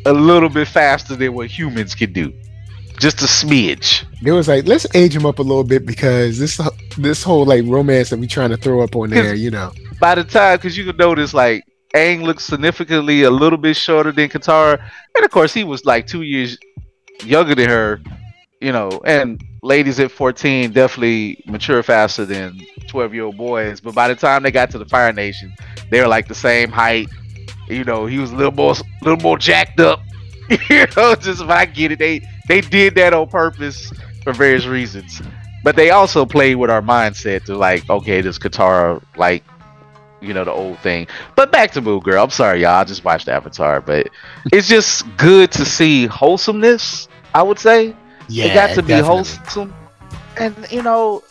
a little bit faster than what humans can do, just a smidge. It was like, let's age him up a little bit, because this whole like romance that we trying to throw up on there, you know. By the time, because you can notice like. Aang looks significantly a little bit shorter than Katara, and of course he was like 2 years younger than her, you know. And ladies at 14 definitely mature faster than 12-year-old boys. But by the time they got to the Fire Nation, they were like the same height. You know, he was a little more jacked up. You know, just if I get it, they did that on purpose for various reasons. But they also played with our mindset to like, okay, this Katara like. You know, the old thing. But back to Moon Girl. I'm sorry, y'all. I just watched Avatar, but it's just good to see wholesomeness, I would say. Yeah, it got to be wholesome. And, you know,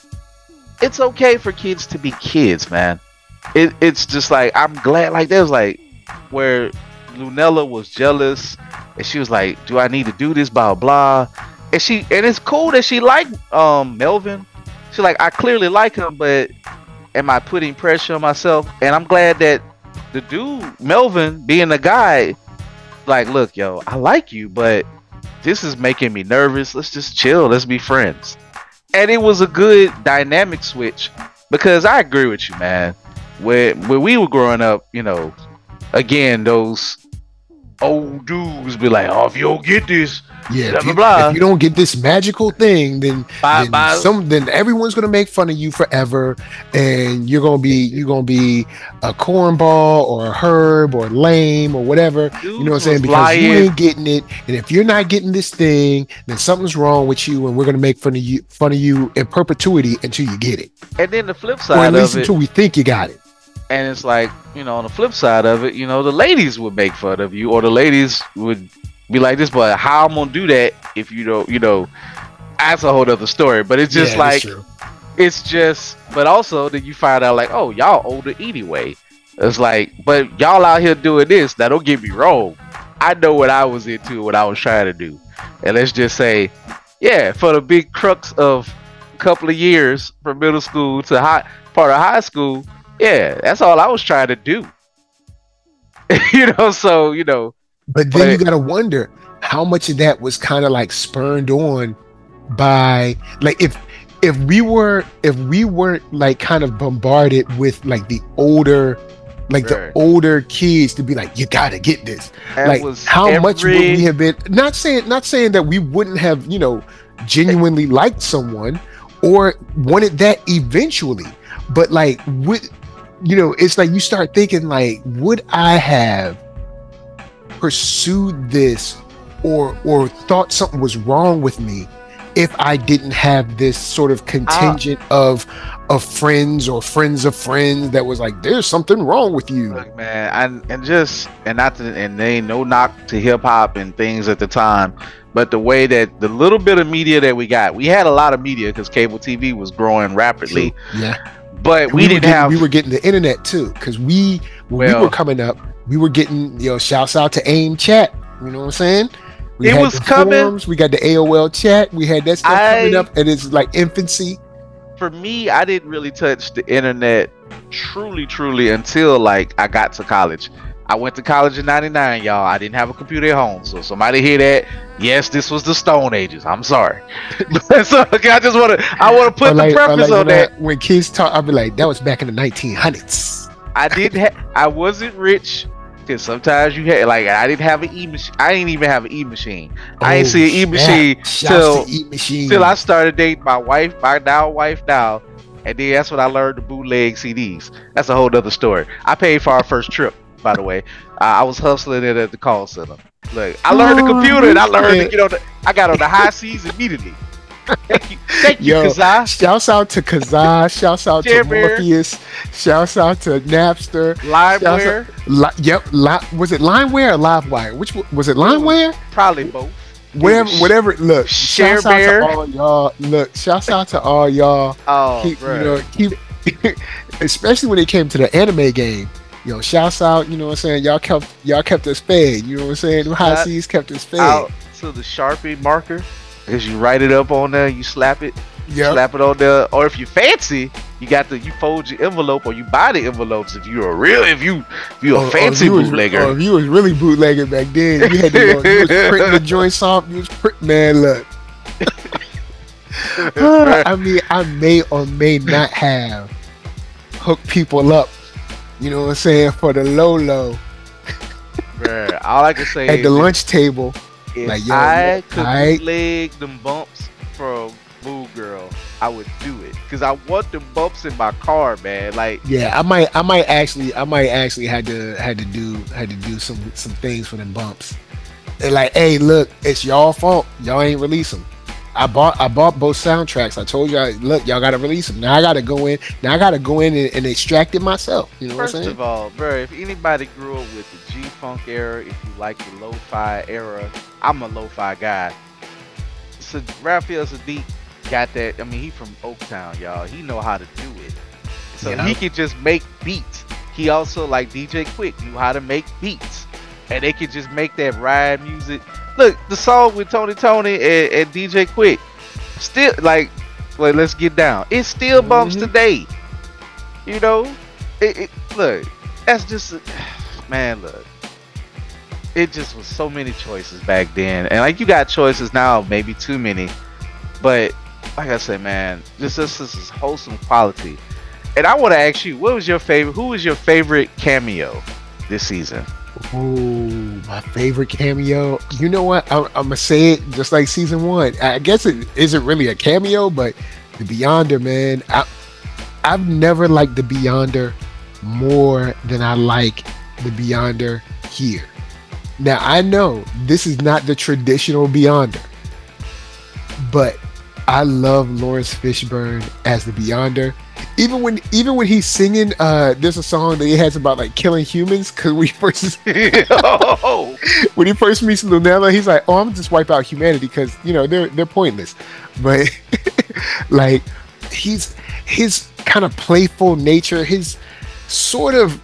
it's okay for kids to be kids, man. It's just like, I'm glad, like, there's like, where Lunella was jealous, and she was like, do I need to do this, blah, blah. and it's cool that she like Melvin. She like, I clearly like him, but am I putting pressure on myself? And I'm glad that the dude Melvin, being a guy, like, look, yo, I like you, but this is making me nervous. Let's just chill. Let's be friends. And it was a good dynamic switch, because I agree with you, man. When we were growing up, you know, again, those old dudes be like, oh, if you don't get this, yeah, blah, blah, blah. If you don't get this magical thing, then Bye. then everyone's gonna make fun of you forever, and you're gonna be a cornball or a herb or lame or whatever. Dudes, you know what I'm saying? Because you ain't getting it, and if you're not getting this thing, then something's wrong with you, and we're gonna make fun of you in perpetuity until you get it. And then the flip side, or at least of it, until we think you got it. and it's like, you know, on the flip side of it, you know, the ladies would make fun of you, or the ladies would be like this, but how I'm gonna do that if you don't, you know, that's a whole other story. But it's just like, it's just, but also then you find out like, oh, y'all older anyway. It's like, but y'all out here doing this. Now don't get me wrong, I know what I was into, what I was trying to do. And let's just say, yeah, for the big crux of a couple of years from middle school to part of high school, yeah, that's all I was trying to do. You know, so, you know. But then you gotta wonder how much of that was kind of like spurned on by, like, if we weren't like kind of bombarded with like the older kids to be like, you gotta get this. That, like, how much would we have been, not saying that we wouldn't have, you know, genuinely liked someone or wanted that eventually, but like, with, you know, it's like you start thinking like, would I have pursued this or thought something was wrong with me if I didn't have this sort of contingent of friends or friends of friends that was like, there's something wrong with you. Look, man, and there ain't no knock to hip hop and things at the time, but the way that the little bit of media that we had a lot of media because cable TV was growing rapidly. Yeah. But we were getting the internet too, because when we were coming up, we were getting, you know, shouts out to AIM chat. You know what I'm saying? We had the forums, we got the AOL chat, we had that stuff coming up, and it's like infancy. For me, I didn't really touch the internet truly until like I got to college. I went to college in '99, y'all. I didn't have a computer at home, so somebody hear that? Yes, this was the Stone Ages. I'm sorry. So I want to put the preface on that. When kids talk, I'll be like, that was back in the 1900s. I wasn't rich, because sometimes you had, like, I didn't have an e-machine. I didn't even have an e-machine. I ain't see an e-machine till I started dating my wife, my wife now. And then that's when I learned to bootleg CDs. That's a whole other story. I paid for our first trip, by the way. I was hustling it at the call center. Look, I learned the computer, and I learned to get on I got on the high seas immediately. Thank you, Kazaa. Shouts out to Kazaa. Shouts out to Morpheus. Shouts out to Napster. Liveware. Was it Limeware or Livewire? Which was it? Limeware? Probably both. Whatever. Look, shouts out to all y'all. Look, shouts out to all y'all. Oh, keep, especially when it came to the anime game. Yo, shouts out. You know what I'm saying? Y'all kept us fed. You know what I'm saying? The high seas kept us fed. Out to the Sharpie marker. Because you write it up on there, you slap it, slap it on there, or if you fancy, you fold your envelope, or you buy the envelopes if you're a fancy bootlegger. Or if you was really bootlegging back then, you had to go, you was printing the joints off. You was man, look. I mean, I may or may not have hooked people up. You know what I'm saying, for the low. Bruh, all I can say at the lunch table. If I could bootleg them bumps from Boo Girl, I would do it, because I want the bumps in my car, man. Like, yeah, I might actually had to do some things for them bumps. They're like, hey, look, it's y'all fault. Y'all ain't release them. I bought both soundtracks. I told y'all, look, y'all gotta release them. Now I gotta go in and extract it myself. You know what I'm saying? First of all, bro, if anybody grew up with the G-Funk era, if you like the lo-fi era, I'm a lo-fi guy. So Raphael Sadiq got that. I mean, he from Oaktown, y'all. He know how to do it. So he can just make beats. He also, like DJ Quick, knew how to make beats. and they could just make that ride music. Look, the song with Tony and DJ Quick, still like, well, let's get down. It still bumps today. You know, look, that's just, man, look, it just was so many choices back then, and like you got choices now, maybe too many, but like I said, man, this is wholesome quality. And I want to ask you, who was your favorite cameo this season? Oh, my favorite cameo. You know what? I'm gonna say it just like season one. I guess it isn't really a cameo, but the Beyonder, man. I've never liked the Beyonder more than I like the Beyonder here. Now I know this is not the traditional Beyonder, but I love Lawrence Fishburne as the Beyonder. Even when he's singing, there's a song that he has about like killing humans. Because when he first when he first meets Lunella, he's like, "Oh, I'm just wipe out humanity because they're pointless." But like his kind of playful nature, his sort of,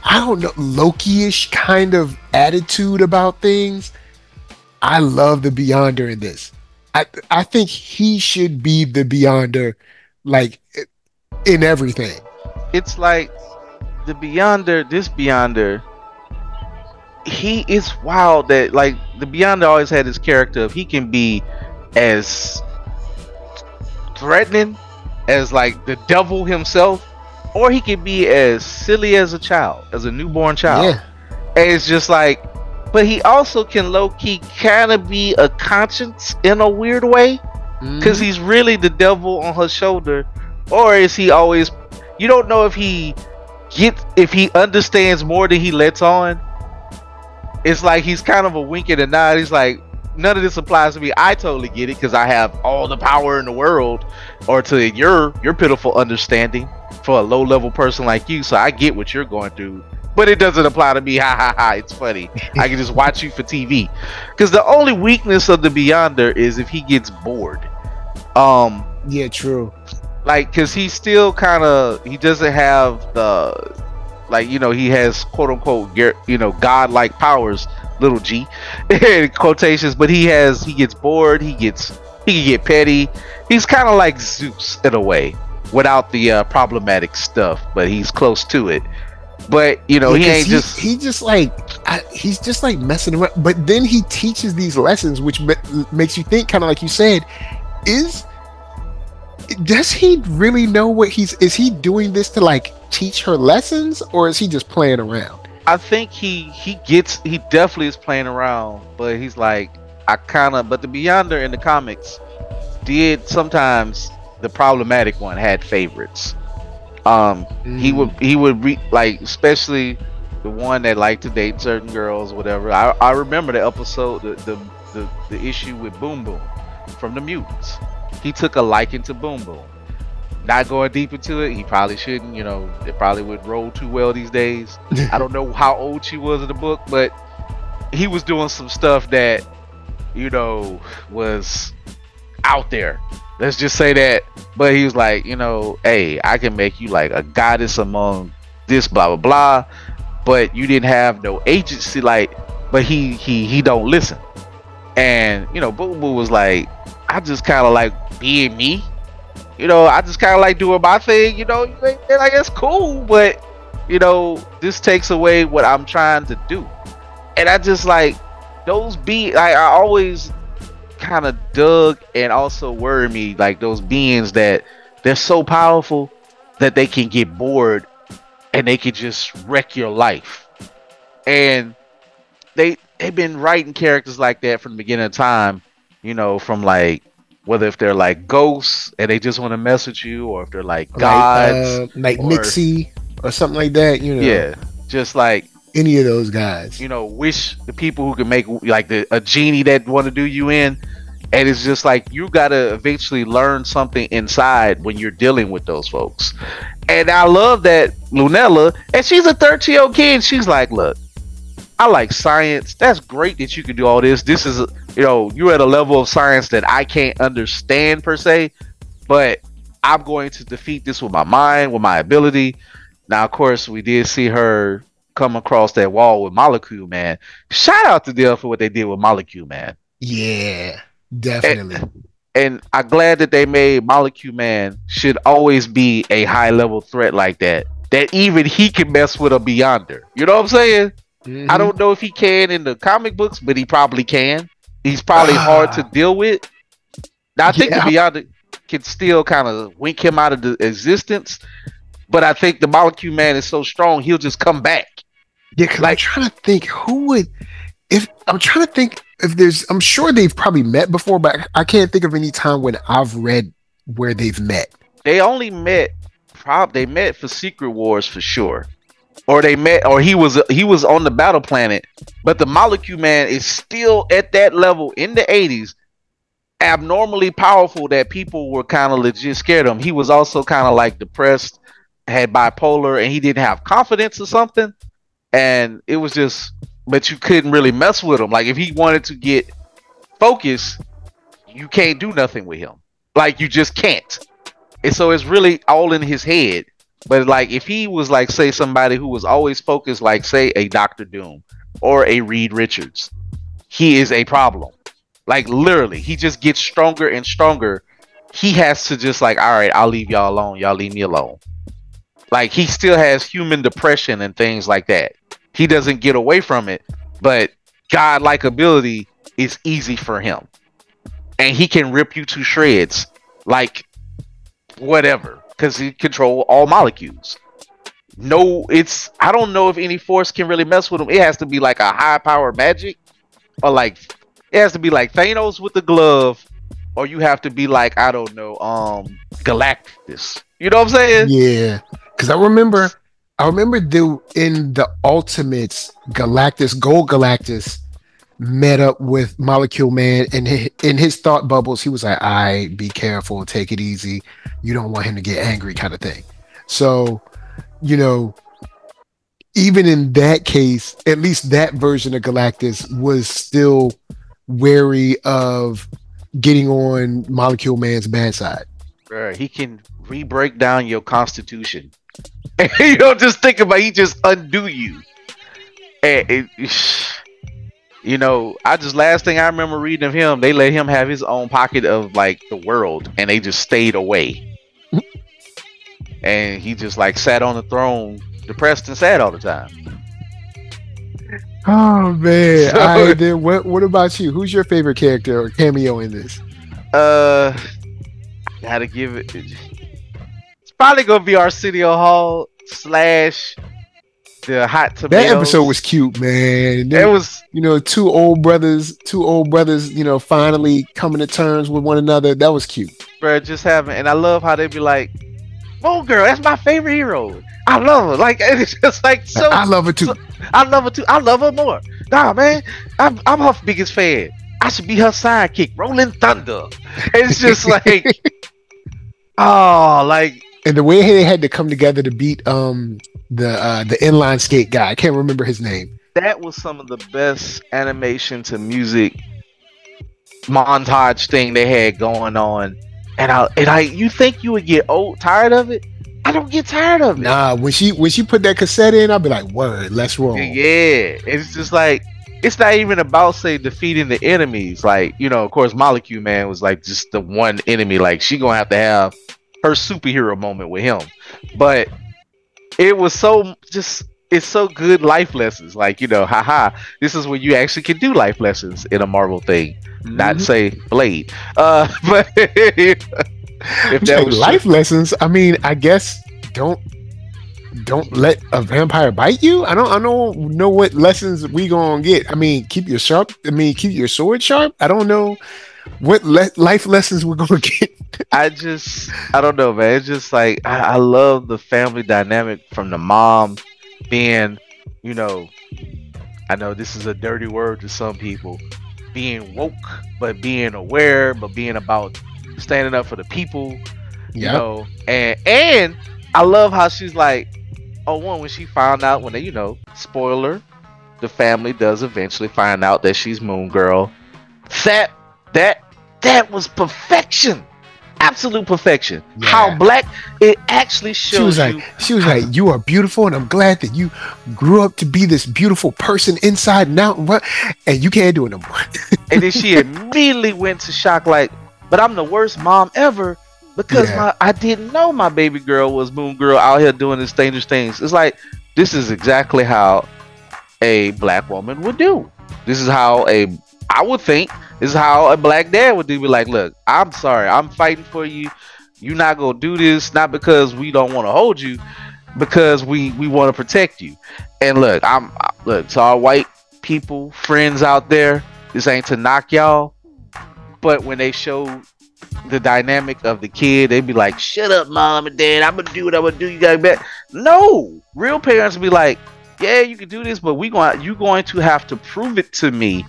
I don't know, Loki-ish kind of attitude about things. I love the Beyonder in this. I think he should be the Beyonder, like, in everything. It's like the Beyonder, this Beyonder, he is wild. That like the Beyonder always had his character of he can be as threatening as like the devil himself, or he can be as silly as a child, as a newborn child. Yeah. And it's just like, but he also can low-key kind of be a conscience in a weird way, because he's really the devil on her shoulder. Or is he always, you don't know if he understands more than he lets on. It's like he's kind of a wink and a nod. He's like, none of this applies to me. I totally get it because I have all the power in the world, or to your pitiful understanding for a low-level person like you. So I get what you're going through, but it doesn't apply to me. Ha ha ha! It's funny. I can just watch you for TV. Because the only weakness of the Beyonder is if he gets bored. Yeah, true. Like, because he still kind of, he doesn't have the, like, he has quote unquote godlike powers, little g in quotations, but he gets bored, he can get petty. He's kind of like Zeus in a way, without the problematic stuff, but he's close to it. But he ain't just, he's just like messing around, but then he teaches these lessons, which makes you think, kind of like you said, does he really know what is he doing this to like teach her lessons, or is he just playing around? I think he definitely is playing around, but he's like, but the Beyonder in the comics did sometimes, the problematic one had favorites. He would like, especially the one that liked to date certain girls, whatever. I remember the episode, the issue with Boom Boom from the Mutants. He took a liking to Boom Boom. Not going deep into it, he probably shouldn't. It probably would roll too well these days. I don't know how old she was in the book, but he was doing some stuff that, was out there. Let's just say that. But he was like, hey, I can make you like a goddess among this blah blah blah, but you didn't have no agency. Like, but he don't listen. And Boom Boom was like, I just kind of like being me. I just kind of like doing my thing. And like, it's cool, but this takes away what I'm trying to do. And I just like those I always kind of dug and also worry me, like those beings that they're so powerful that they can get bored and they can just wreck your life. And they've been writing characters like that from the beginning of time, from like, whether if they're like ghosts and they just want to mess with you, or if they're like gods, like Nixie or something like that, Yeah, just like any of those guys. Wish the people who can make like a genie that want to do you in. And it's just like, you gotta eventually learn something inside when you're dealing with those folks. And I love that Lunella, and she's a 13-year-old kid, she's like, look, I like science. That's great that you can do all this. This is, you're at a level of science that I can't understand per se, but I'm going to defeat this with my mind, with my ability. Now, of course, we did see her, come across that wall with Molecule Man. Shout out to them for what they did with Molecule Man. Yeah, And, definitely. and I'm glad that they made Molecule Man should always be a high level threat like that. That even he can mess with a Beyonder. You know what I'm saying? I Mm-hmm. don't know if he can in the comic books, but he probably can. He's probably hard to Ah, deal with. Now, I think the yeah, Beyonder can still kind of wink him out of the existence, but I think the Molecule Man is so strong he'll just come back. yeah. Because I'm Like trying to think who would. If I'm trying to think if there's, I'm sure they've probably met before, but I can't think of any time when I've read where they've met. they only met, they met for Secret Wars for sure, or they met, or he was on the battle planet, but the Molecule Man is still at that level in the '80s, abnormally powerful that people were kind of legit scared of him. He was also kind of like depressed, had bipolar, and he didn't have confidence or something. And it was just, but you couldn't really mess with him. Like if he wanted to get focused, you can't do nothing with him. Like you just can't. And so it's really all in his head. But like if he was like say somebody who was always focused, like say a Doctor Doom or a Reed Richards, he is a problem. Like literally, he just gets stronger and stronger. He has to just like, all right, I'll leave y'all alone. Y'all leave me alone. Like he still has human depression and things like that. He doesn't get away from it, but godlike ability is easy for him, and he can rip you to shreds, like whatever, because he control all molecules. No, I don't know if any force can really mess with him. It has to be like a high power magic, or like it has to be like Thanos with the glove, or you have to be like I don't know, Galactus. You know what I'm saying? Yeah, because I remember in the Ultimates, Gold Galactus met up with Molecule Man, and in his thought bubbles, he was like, "I be careful, take it easy. You don't want him to get angry," kind of thing. So, you know, even in that case, at least that version of Galactus was still wary of getting on Molecule Man's bad side. Bruh, he can re-break down your constitution. You don't just think about it, he just undo you. And you know, I just last thing I remember reading of him, they let him have his own pocket of like the world, and they just stayed away. And he just like sat on the throne, depressed and sad all the time. Oh man! So, All right, then what about you? Who's your favorite character or cameo in this? uh, gotta give it. It's probably gonna be Arsenio Hall slash the Hot That Tomatoes. episode was cute, man. It was, two old brothers, finally coming to terms with one another. That was cute. bro, just having, and I love how they be like, "Oh, girl, that's my favorite hero. I love her." Like it's just like so. I love it too. So, I love her too. I love her more. Nah, man, I'm her biggest fan. I should be her sidekick, Rolling Thunder. It's just like, oh, like, And the way they had to come together to beat the inline skate guy. I can't remember his name. that was some of the best animation to music montage thing they had going on. And you think you would get tired of it? I don't get tired of it. Nah, when she put that cassette in, I'll be like, word, let's roll. Yeah, it's just like it's not even about say defeating the enemies. Like, you know, of course, Molecule Man was like just the one enemy. Like she gonna have to have her superhero moment with him. But it was it's so good life lessons. Like, you know, haha, this is when you actually can do life lessons in a Marvel thing. Mm-hmm. Not say Blade. But if that was life lessons, I mean, I guess don't let a vampire bite you. I don't know what lessons we gonna get. I mean, keep your sword sharp. I don't know what life lessons we're gonna get. I don't know, man. It's just like I love the family dynamic from the mom being, you know, I know this is a dirty word to some people, being woke, but being aware, but being about standing up for the people, you know, and I love how she's like, when she found out when they, you know, spoiler, the family does eventually find out that she's Moon Girl. That was perfection. absolute perfection. Yeah. How black it actually shows she was like, you are beautiful, and I'm glad that you grew up to be this beautiful person inside and out, and you can't do it no more. And then she immediately went to shock, like, but I'm the worst mom ever because I didn't know my baby girl was Moon Girl out here doing these dangerous things. It's like, this is exactly how a black woman would do. This is how I would think, this is how a black dad would do. Be like, look, I'm sorry, I'm fighting for you. You're not gonna do this, not because we don't want to hold you, because we want to protect you. And look, look, to our white people, friends out there, this ain't to knock y'all, but when they show the dynamic of the kid, they be like, shut up, mom and dad, I'm gonna do what I'm gonna do, you gotta bet. No, real parents be like, yeah, you can do this, but you're going to have to prove it to me,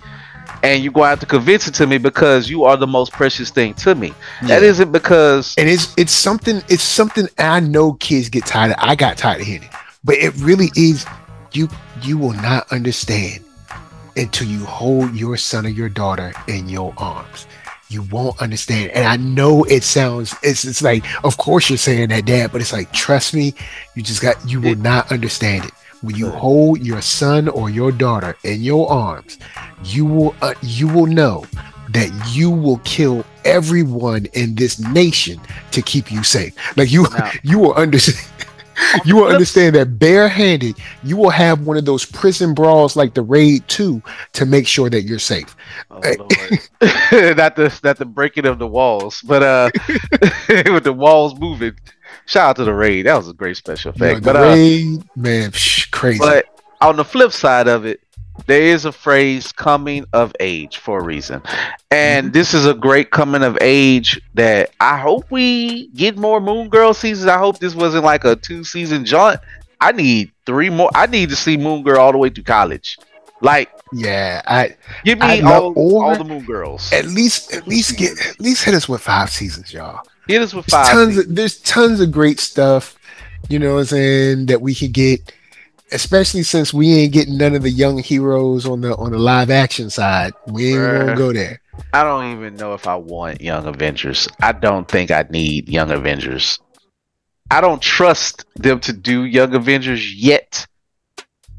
and you're going to have to convince it to me, because you are the most precious thing to me. Yeah. That isn't because, and it's something I know kids get tired of. I got tired of hearing it, but it really is. You will not understand until you hold your son or your daughter in your arms. You won't understand. And I know it sounds, it's like, of course you're saying that, Dad, but it's like, trust me, you will not understand it. When you hold your son or your daughter in your arms, you will know that you will kill everyone in this nation to keep you safe. Like you will understand. You will understand that barehanded, you will have one of those prison brawls like the Raid 2 to make sure that you're safe. Oh, Lord. not the breaking of the walls, but with the walls moving. Shout out to the Raid. That was a great special effect. The Raid, man, crazy. But on the flip side of it, there is a phrase, coming of age, for a reason. And this is a great coming of age that I hope we get more Moon Girl seasons. I hope this wasn't like a 2-season jaunt. I need 3 more. I need to see Moon Girl all the way through college. Like, yeah, give me all the Moon Girls. At least hit us with 5 seasons, y'all. Hit us with 5. There's tons of great stuff, you know what I'm saying, that we could get. Especially since we ain't getting none of the young heroes on the live action side. We ain't gonna go there. I don't even know if I want Young Avengers. I don't think I need Young Avengers. I don't trust them to do Young Avengers yet.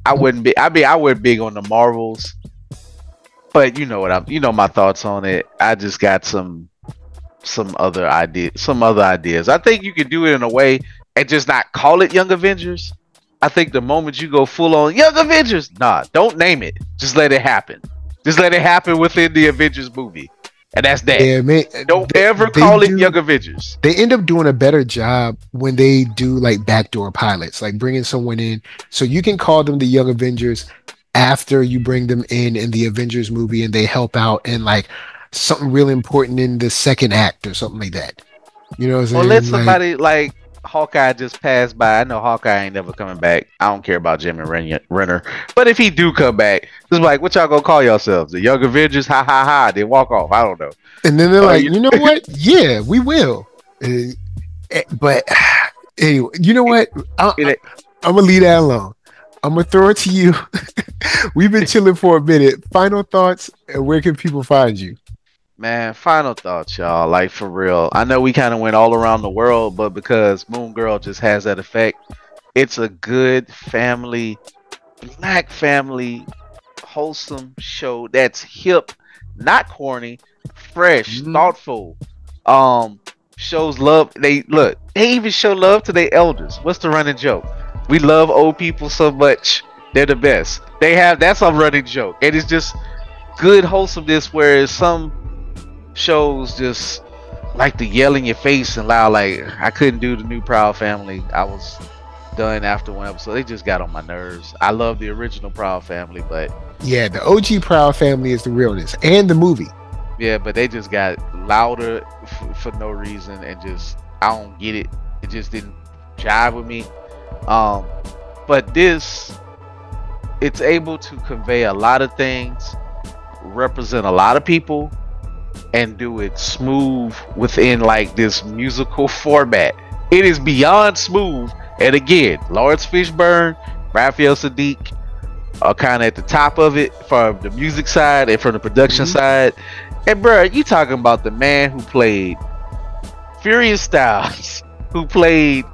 I wouldn't be. I would big on the Marvels, but you know my thoughts on it. I just got some other ideas. I think you could do it in a way and just not call it Young Avengers. I think the moment you go full on Young Avengers, don't name it. Just let it happen. Just let it happen within the Avengers movie. And that's that. Yeah, man, don't ever call it Young Avengers. They end up doing a better job when they do like backdoor pilots, like bringing someone in. So you can call them the Young Avengers after you bring them in the Avengers movie, and they help out in like something really important in the second act or something like that. You know what I'm saying? Or let somebody like Hawkeye just passed by. I know Hawkeye ain't never coming back. I don't care about Jimmy Renner. But if he do come back, it's like, what y'all gonna call yourselves? The Young Avengers? Ha ha ha. They walk off. I don't know. And then they're like, you know what? Yeah, we will. But anyway, you know what? I'm gonna leave that alone. I'm gonna throw it to you. We've been chilling for a minute. Final thoughts, and where can people find you? Man, final thoughts, y'all. Like, for real. I know we kind of went all around the world, but because Moon Girl just has that effect, it's a good family, black family, wholesome show that's hip, not corny, fresh, thoughtful. Shows love. They even show love to their elders. What's the running joke? We love old people so much. They're the best. That's a running joke. And it's just good wholesomeness, whereas some shows just like to yell in your face and loud. Like, I couldn't do the new Proud Family. I was done after one episode. They just got on my nerves. I love the original Proud Family, but yeah, the OG Proud Family is the realness, and the movie. Yeah, but they just got louder for no reason, and just, I don't get it. It just didn't jive with me. But it's able to convey a lot of things, represent a lot of people, and do it smooth within like this musical format. It is beyond smooth. And again, Lawrence Fishburne, Raphael Sadiq are kind of at the top of it from the music side and from the production side. And bro, you talking about the man who played Furious Styles, who played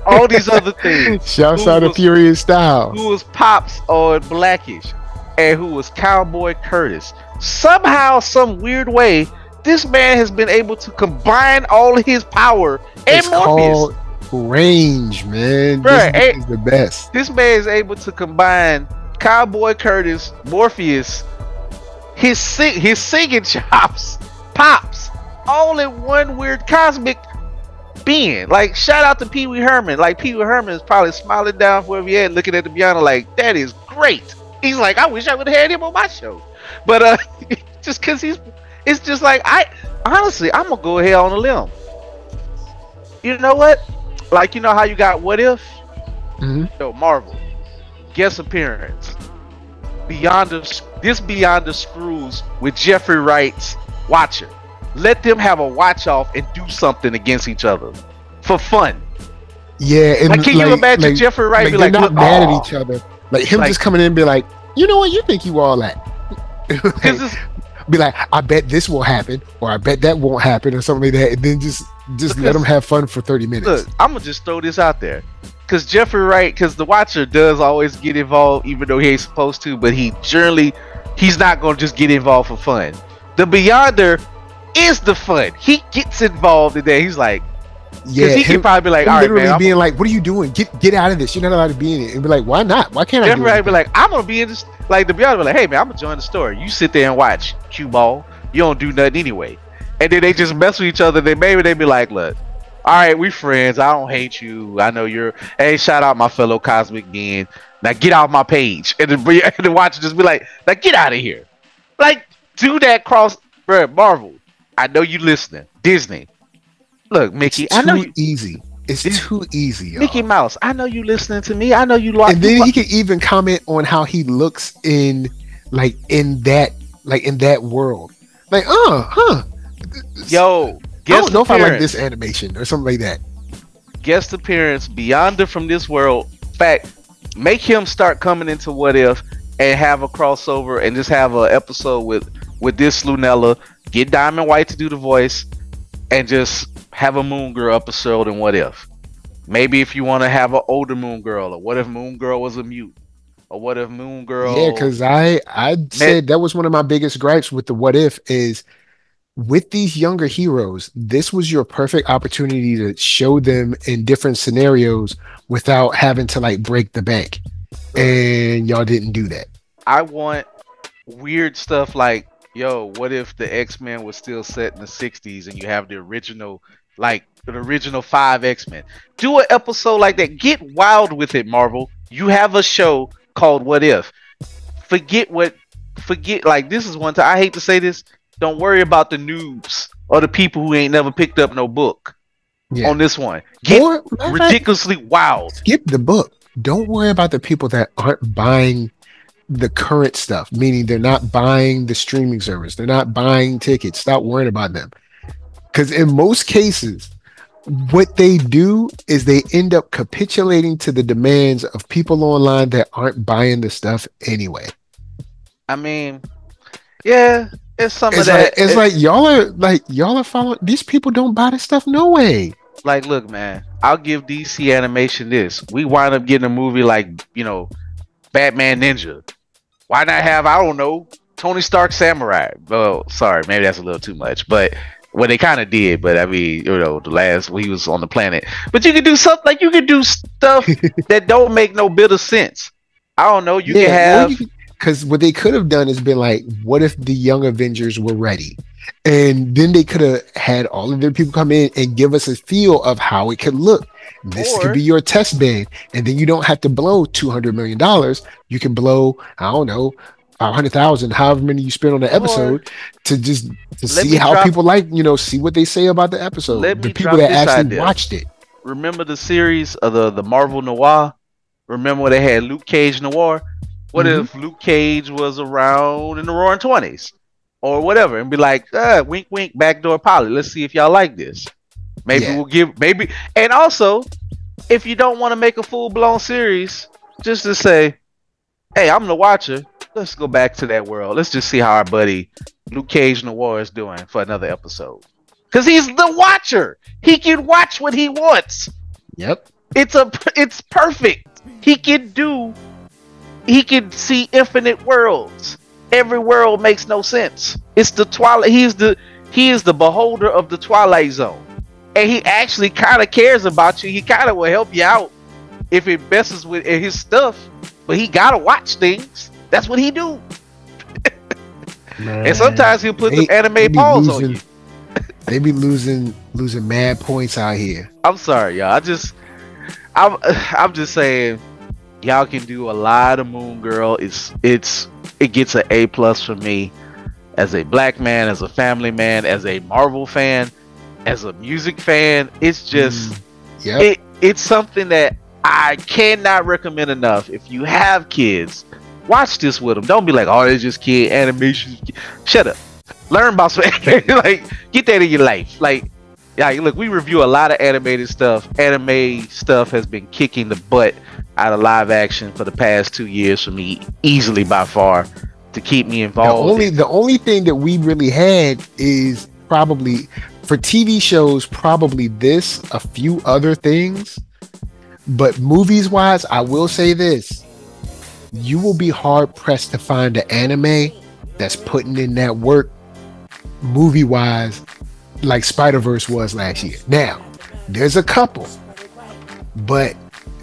all these other things. Shouts out to Furious Styles. Who was Pops on Blackish, and who was Cowboy Curtis. Somehow, some weird way, this man has been able to combine all of his power and it's Morpheus. Called range, man. Bruh, this is the best. This man is able to combine Cowboy Curtis, Morpheus, his singing chops, Pops, all in one weird cosmic being. Like, shout out to Pee Wee Herman. Like, Pee Wee Herman is probably smiling down wherever he at, looking at the piano like, that is great. He's like, I wish I would have had him on my show. But just because it's just like, honestly, I'm gonna go ahead on a limb. You know what? Like, you know how you got What If? Mm-hmm. Yo, Marvel guest appearance. Beyond the Screws with Jeffrey Wright's Watcher. Let them have a watch off and do something against each other for fun. Yeah, and like, can you imagine Jeffrey Wright be they're like, not mad at each other. Like him just coming in and be like, you know what, you think you all that? Like, be like, I bet this will happen, or I bet that won't happen, or something like that, and then just let them have fun for 30 minutes. Look, I'm gonna just throw this out there, because Jeffrey Wright, because the Watcher does always get involved, even though he ain't supposed to, but he's not gonna just get involved for fun. The Beyonder is the fun. He gets involved in that. He's like, yeah, he can probably be like, all right, literally man, being like, what are you doing? Get out of this. You're not allowed to be in it. And be like, why not? Why can't I do it? Be like, I'm gonna be in this. Like, the Beyonder be like, hey man, I'm gonna join the story. You sit there and watch cue ball. You don't do nothing anyway. And then they just mess with each other. Then maybe they be like, look, all right, we friends. I don't hate you. I know you're. Hey, shout out my fellow cosmic being. Now get off my page. And the Watcher just be like, now get out of here. Like, do that cross, bro. Marvel, I know you listening. Disney, look, Mickey, I know you. Easy. It's too easy, y'all. Mickey Mouse, I know you listening to me. I know you like. And then he can even comment on how he looks in that world. Like, yo, I don't know if I like this animation or something like that. Guest appearance, Beyonder from this world. Fact, make him start coming into What If and have a crossover and just have an episode with this Lunella. Get Diamond White to do the voice and just have a Moon Girl episode in What If. Maybe if you want to have an older Moon Girl, or what if Moon Girl was a mute, or what if Moon Girl? Yeah, because I said that was one of my biggest gripes with the What If is with these younger heroes. This was your perfect opportunity to show them in different scenarios without having to like break the bank, and y'all didn't do that. I want weird stuff like, yo, what if the X-Men was still set in the 60s and you have the original 5 X-Men? Do an episode like that. Get wild with it, Marvel. You have a show called What If. Forget like, this is one time, I hate to say this, don't worry about the noobs or the people who ain't never picked up no book on this one. Get ridiculously wild. Skip the book. Don't worry about the people that aren't buying the current stuff, meaning they're not buying the streaming service, they're not buying tickets. Stop worrying about them, because in most cases what they do is they end up capitulating to the demands of people online that aren't buying the stuff anyway. I mean, yeah, it's some of that. It's like y'all are following these people. Don't buy the stuff no way. Like, look, man, I'll give DC Animation this. We wind up getting a movie like, you know, Batman Ninja. Why not have, I don't know, Tony Stark Samurai? Well, sorry, maybe that's a little too much, but they kind of did. But I mean, you know, the last when he was on the planet. But you could do something like, you could do stuff that don't make no bit of sense. I don't know. You can have, because what they could have done is been like, what if the Young Avengers were ready? And then they could have had all of their people come in and give us a feel of how it could look. This could be your test bed, and then you don't have to blow $200 million. You can blow, I don't know, 500,000, however many you spend on the episode, to see how people like, you know, see what they say about the episode. The people that actually watched it. Remember the series of the Marvel Noir? Remember when they had Luke Cage Noir? What if Luke Cage was around in the Roaring 20s? Or whatever, and be like, wink, wink, backdoor pilot. Let's see if y'all like this. Maybe we'll give, and also, if you don't want to make a full-blown series, just to say, hey, I'm the Watcher. Let's go back to that world. Let's just see how our buddy Luke Cage Noir is doing for another episode. because he's the watcher. He can watch what he wants. Yep. It's perfect. He can see infinite worlds. Every world makes no sense. It's the Twilight. He is the beholder of the Twilight Zone, and he actually kind of cares about you. He kind of will help you out if it messes with his stuff, but he gotta watch things. That's what he do. Man, and sometimes he'll put some anime pause on you. They be losing mad points out here. I'm sorry, y'all. I'm just saying, y'all can do a lot of Moon Girl. It gets an A+ for me as a black man, as a family man, as a Marvel fan, as a music fan. It's just it's something that I cannot recommend enough. If you have kids, watch this with them. Don't be like, oh, it's just kid animation. Shut up. Learn about some like, get that in your life. Like, yeah, look, we review a lot of animated stuff. Anime stuff has been kicking the butt out of live action for the past 2 years for me, easily by far, to keep me involved. The only thing that we really had is probably for TV shows, probably this, a few other things. But movies wise, I will say this: you will be hard pressed to find an anime that's putting in that work movie wise like Spider-Verse was last year. Now, there's a couple, but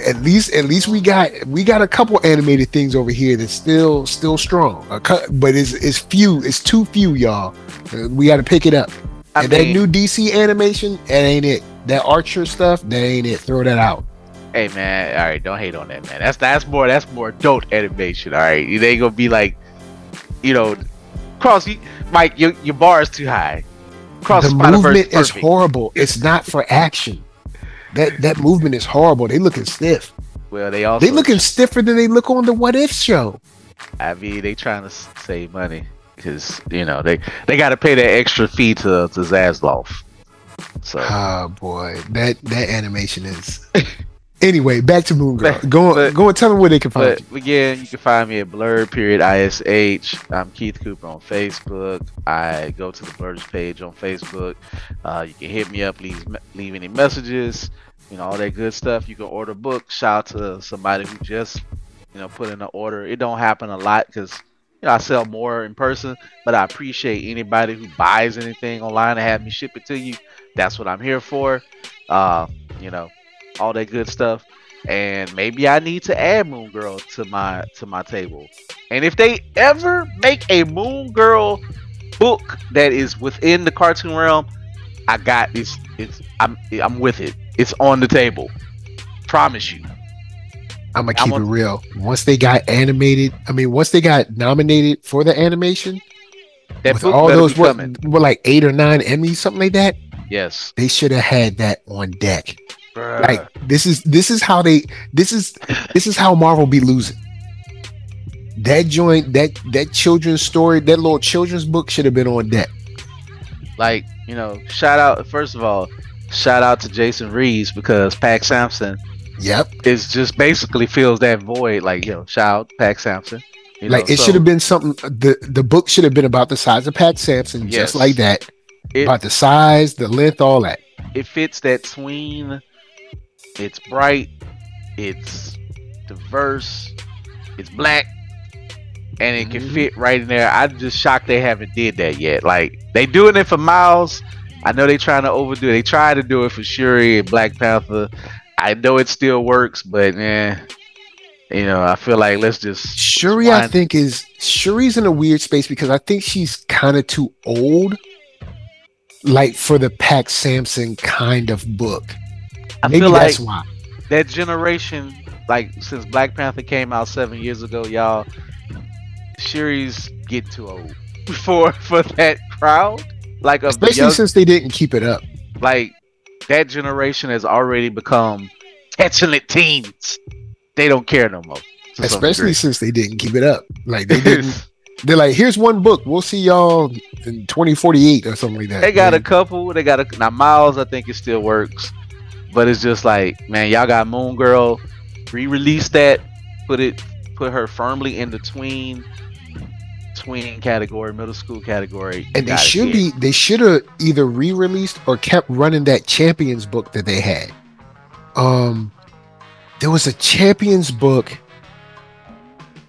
at least we got a couple animated things over here that's still strong. But it's too few, y'all. We got to pick it up. That new DC animation, that ain't it. That Archer stuff, that ain't it. Throw that out. Hey man, all right, don't hate on that, man. That's more adult animation. All right, it ain't gonna be like, Mike, your bar is too high. The movement is horrible. It's not for action. That movement is horrible. They looking stiff. Well, they looking stiffer than they look on the What If show. I mean, they trying to save money because they got to pay that extra fee to Zaslav. So, oh boy, that animation is. Anyway, back to Moon Girl. Go and tell them where they can find you. Again, you can find me at Blerd.ish. I'm Keith Cooper on Facebook. I go to the Blerdish page on Facebook. You can hit me up, leave any messages, all that good stuff. You can order books. Shout out to somebody who just, put in an order. It don't happen a lot because, I sell more in person, but I appreciate anybody who buys anything online and have me ship it to you. That's what I'm here for. All that good stuff. And maybe I need to add Moon Girl to my table. And if they ever make a Moon Girl book that is within the cartoon realm, I got this. I'm with it. It's on the table. Promise you. I'm gonna keep it real. Once they got nominated for the animation, that with all those were like 8 or 9 Emmys, something like that. Yes, they should have had that on deck. Bruh. Like this is how Marvel be losing. That joint, that children's story, that little children's book should have been on deck. Like, shout out to Jason Reeves, because Pac Sampson is just basically fills that void. Like, shout out Pac Sampson. It should have been something. The book should have been about the size of Pac Sampson, just like that. About the size, the length, all that. It fits that tween. It's bright, it's diverse, it's black, and it can fit right in there. I'm just shocked they haven't did that yet. Like, they doing it for Miles. I know they trying to overdo it. They tried to do it for Shuri and Black Panther. I know it still works, but I feel like let's just Shuri. I think Shuri's in a weird space because I think she's kind of too old, like for the Pac Sampson kind of book. Maybe feel that's why that generation, like since Black Panther came out 7 years ago, y'all, Shuri's get too old for that crowd. Like, especially since they didn't keep it up. Like, that generation has already become petulant teens. They don't care no more. Especially since they didn't keep it up. Like, they didn't. They're like, here's one book. We'll see y'all in 2048 or something like that. They got a couple. Now Miles, I think it still works. But it's just like, man, y'all got Moon Girl, re-release that, put her firmly in the tween category, middle school category. And they should have either re-released or kept running that Champions book that they had. There was a Champions book.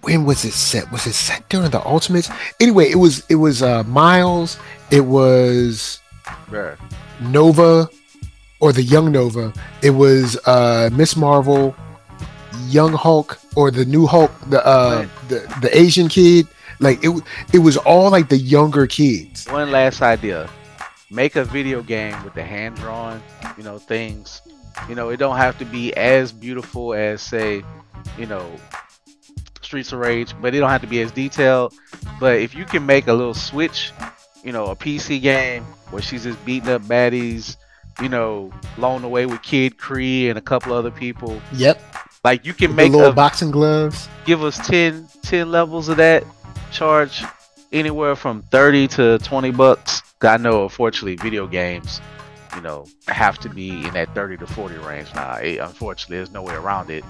When was it set? Was it set during the Ultimates? Anyway, it was Miles, it was Nova, or the Young Nova. It was Miss Marvel, Young Hulk, or the new Hulk, the Asian kid. Like it was all like the younger kids. One last idea. Make a video game with the hand drawn, things. It don't have to be as beautiful as, say, Streets of Rage, but it don't have to be as detailed. But if you can make a little switch, a PC game where she's just beating up baddies, along the way with Kid Kree and a couple other people. Yep. Like you can with make little boxing gloves. Give us 10 levels of that. Charge anywhere from 30 to 20 bucks. I know, unfortunately, video games, have to be in that 30 to 40 range now. Unfortunately, there's no way around it.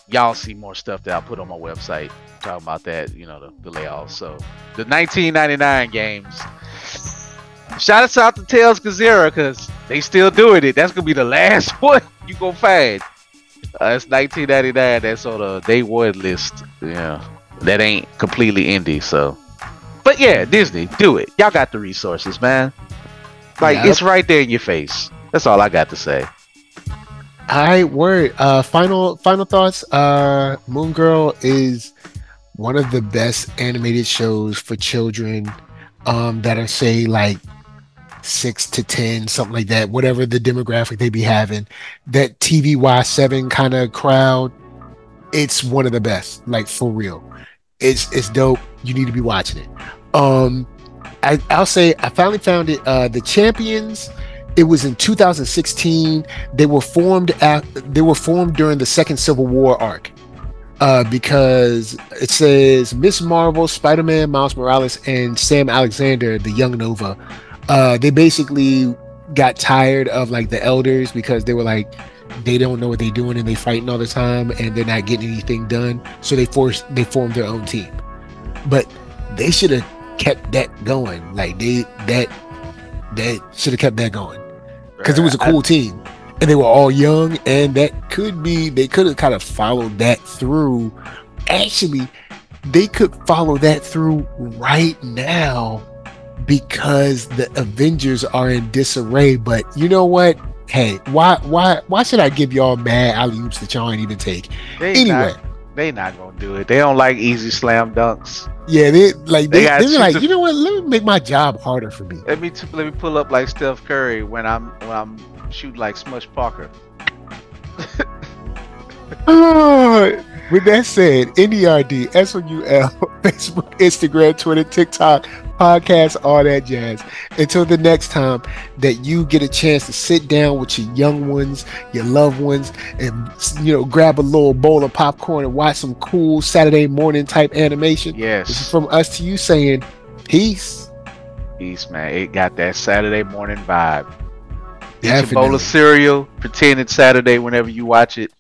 Y'all see more stuff that I put on my website talking about that, the layoffs. So the 1999 games. Shout us out to Tales Gazera because they still doing it. That's gonna be the last one you gonna find. It's 1999. That's on the day one list. Yeah. That ain't completely indie, so. But yeah, Disney, do it. Y'all got the resources, man. Like, It's right there in your face. That's all I got to say. All right, word. Final thoughts. Moon Girl is one of the best animated shows for children that are, say, like 6 to 10, something like that, whatever the demographic they be having. That TVY7 kind of crowd, it's one of the best, like, for real. It's dope. You need to be watching it. I'll say I finally found it. The Champions. It was in 2016. They were formed during the Second Civil War arc. Because it says Miss Marvel, Spider-Man, Miles Morales, and Sam Alexander, the Young Nova. They basically got tired of like the elders because they were like, they don't know what they're doing and they fighting all the time and they're not getting anything done. So they formed their own team. But they should have kept that going. Like that should have kept that going because it was a cool team and they were all young, and they could have kind of followed that through. Actually, they could follow that through right now because the Avengers are in disarray. But you know what? Hey, why should I give y'all mad alley-oops that y'all ain't even take? They not gonna do it. They don't like easy slam dunks. Yeah, they be like, you know what? Let me make my job harder for me. Let me pull up like Steph Curry when I'm shooting like Smush Parker. With that said, NERD, SOUL, Facebook, Instagram, Twitter, TikTok, podcast, all that jazz. Until the next time that you get a chance to sit down with your young ones, your loved ones, and grab a little bowl of popcorn and watch some cool Saturday morning type animation. Yes. This is from us to you saying peace. Peace, man. It got that Saturday morning vibe. Definitely. Eat your bowl of cereal, pretend it's Saturday whenever you watch it.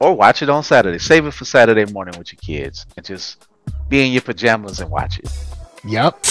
Or watch it on Saturday. Save it for Saturday morning with your kids and just be in your pajamas and watch it. Yep.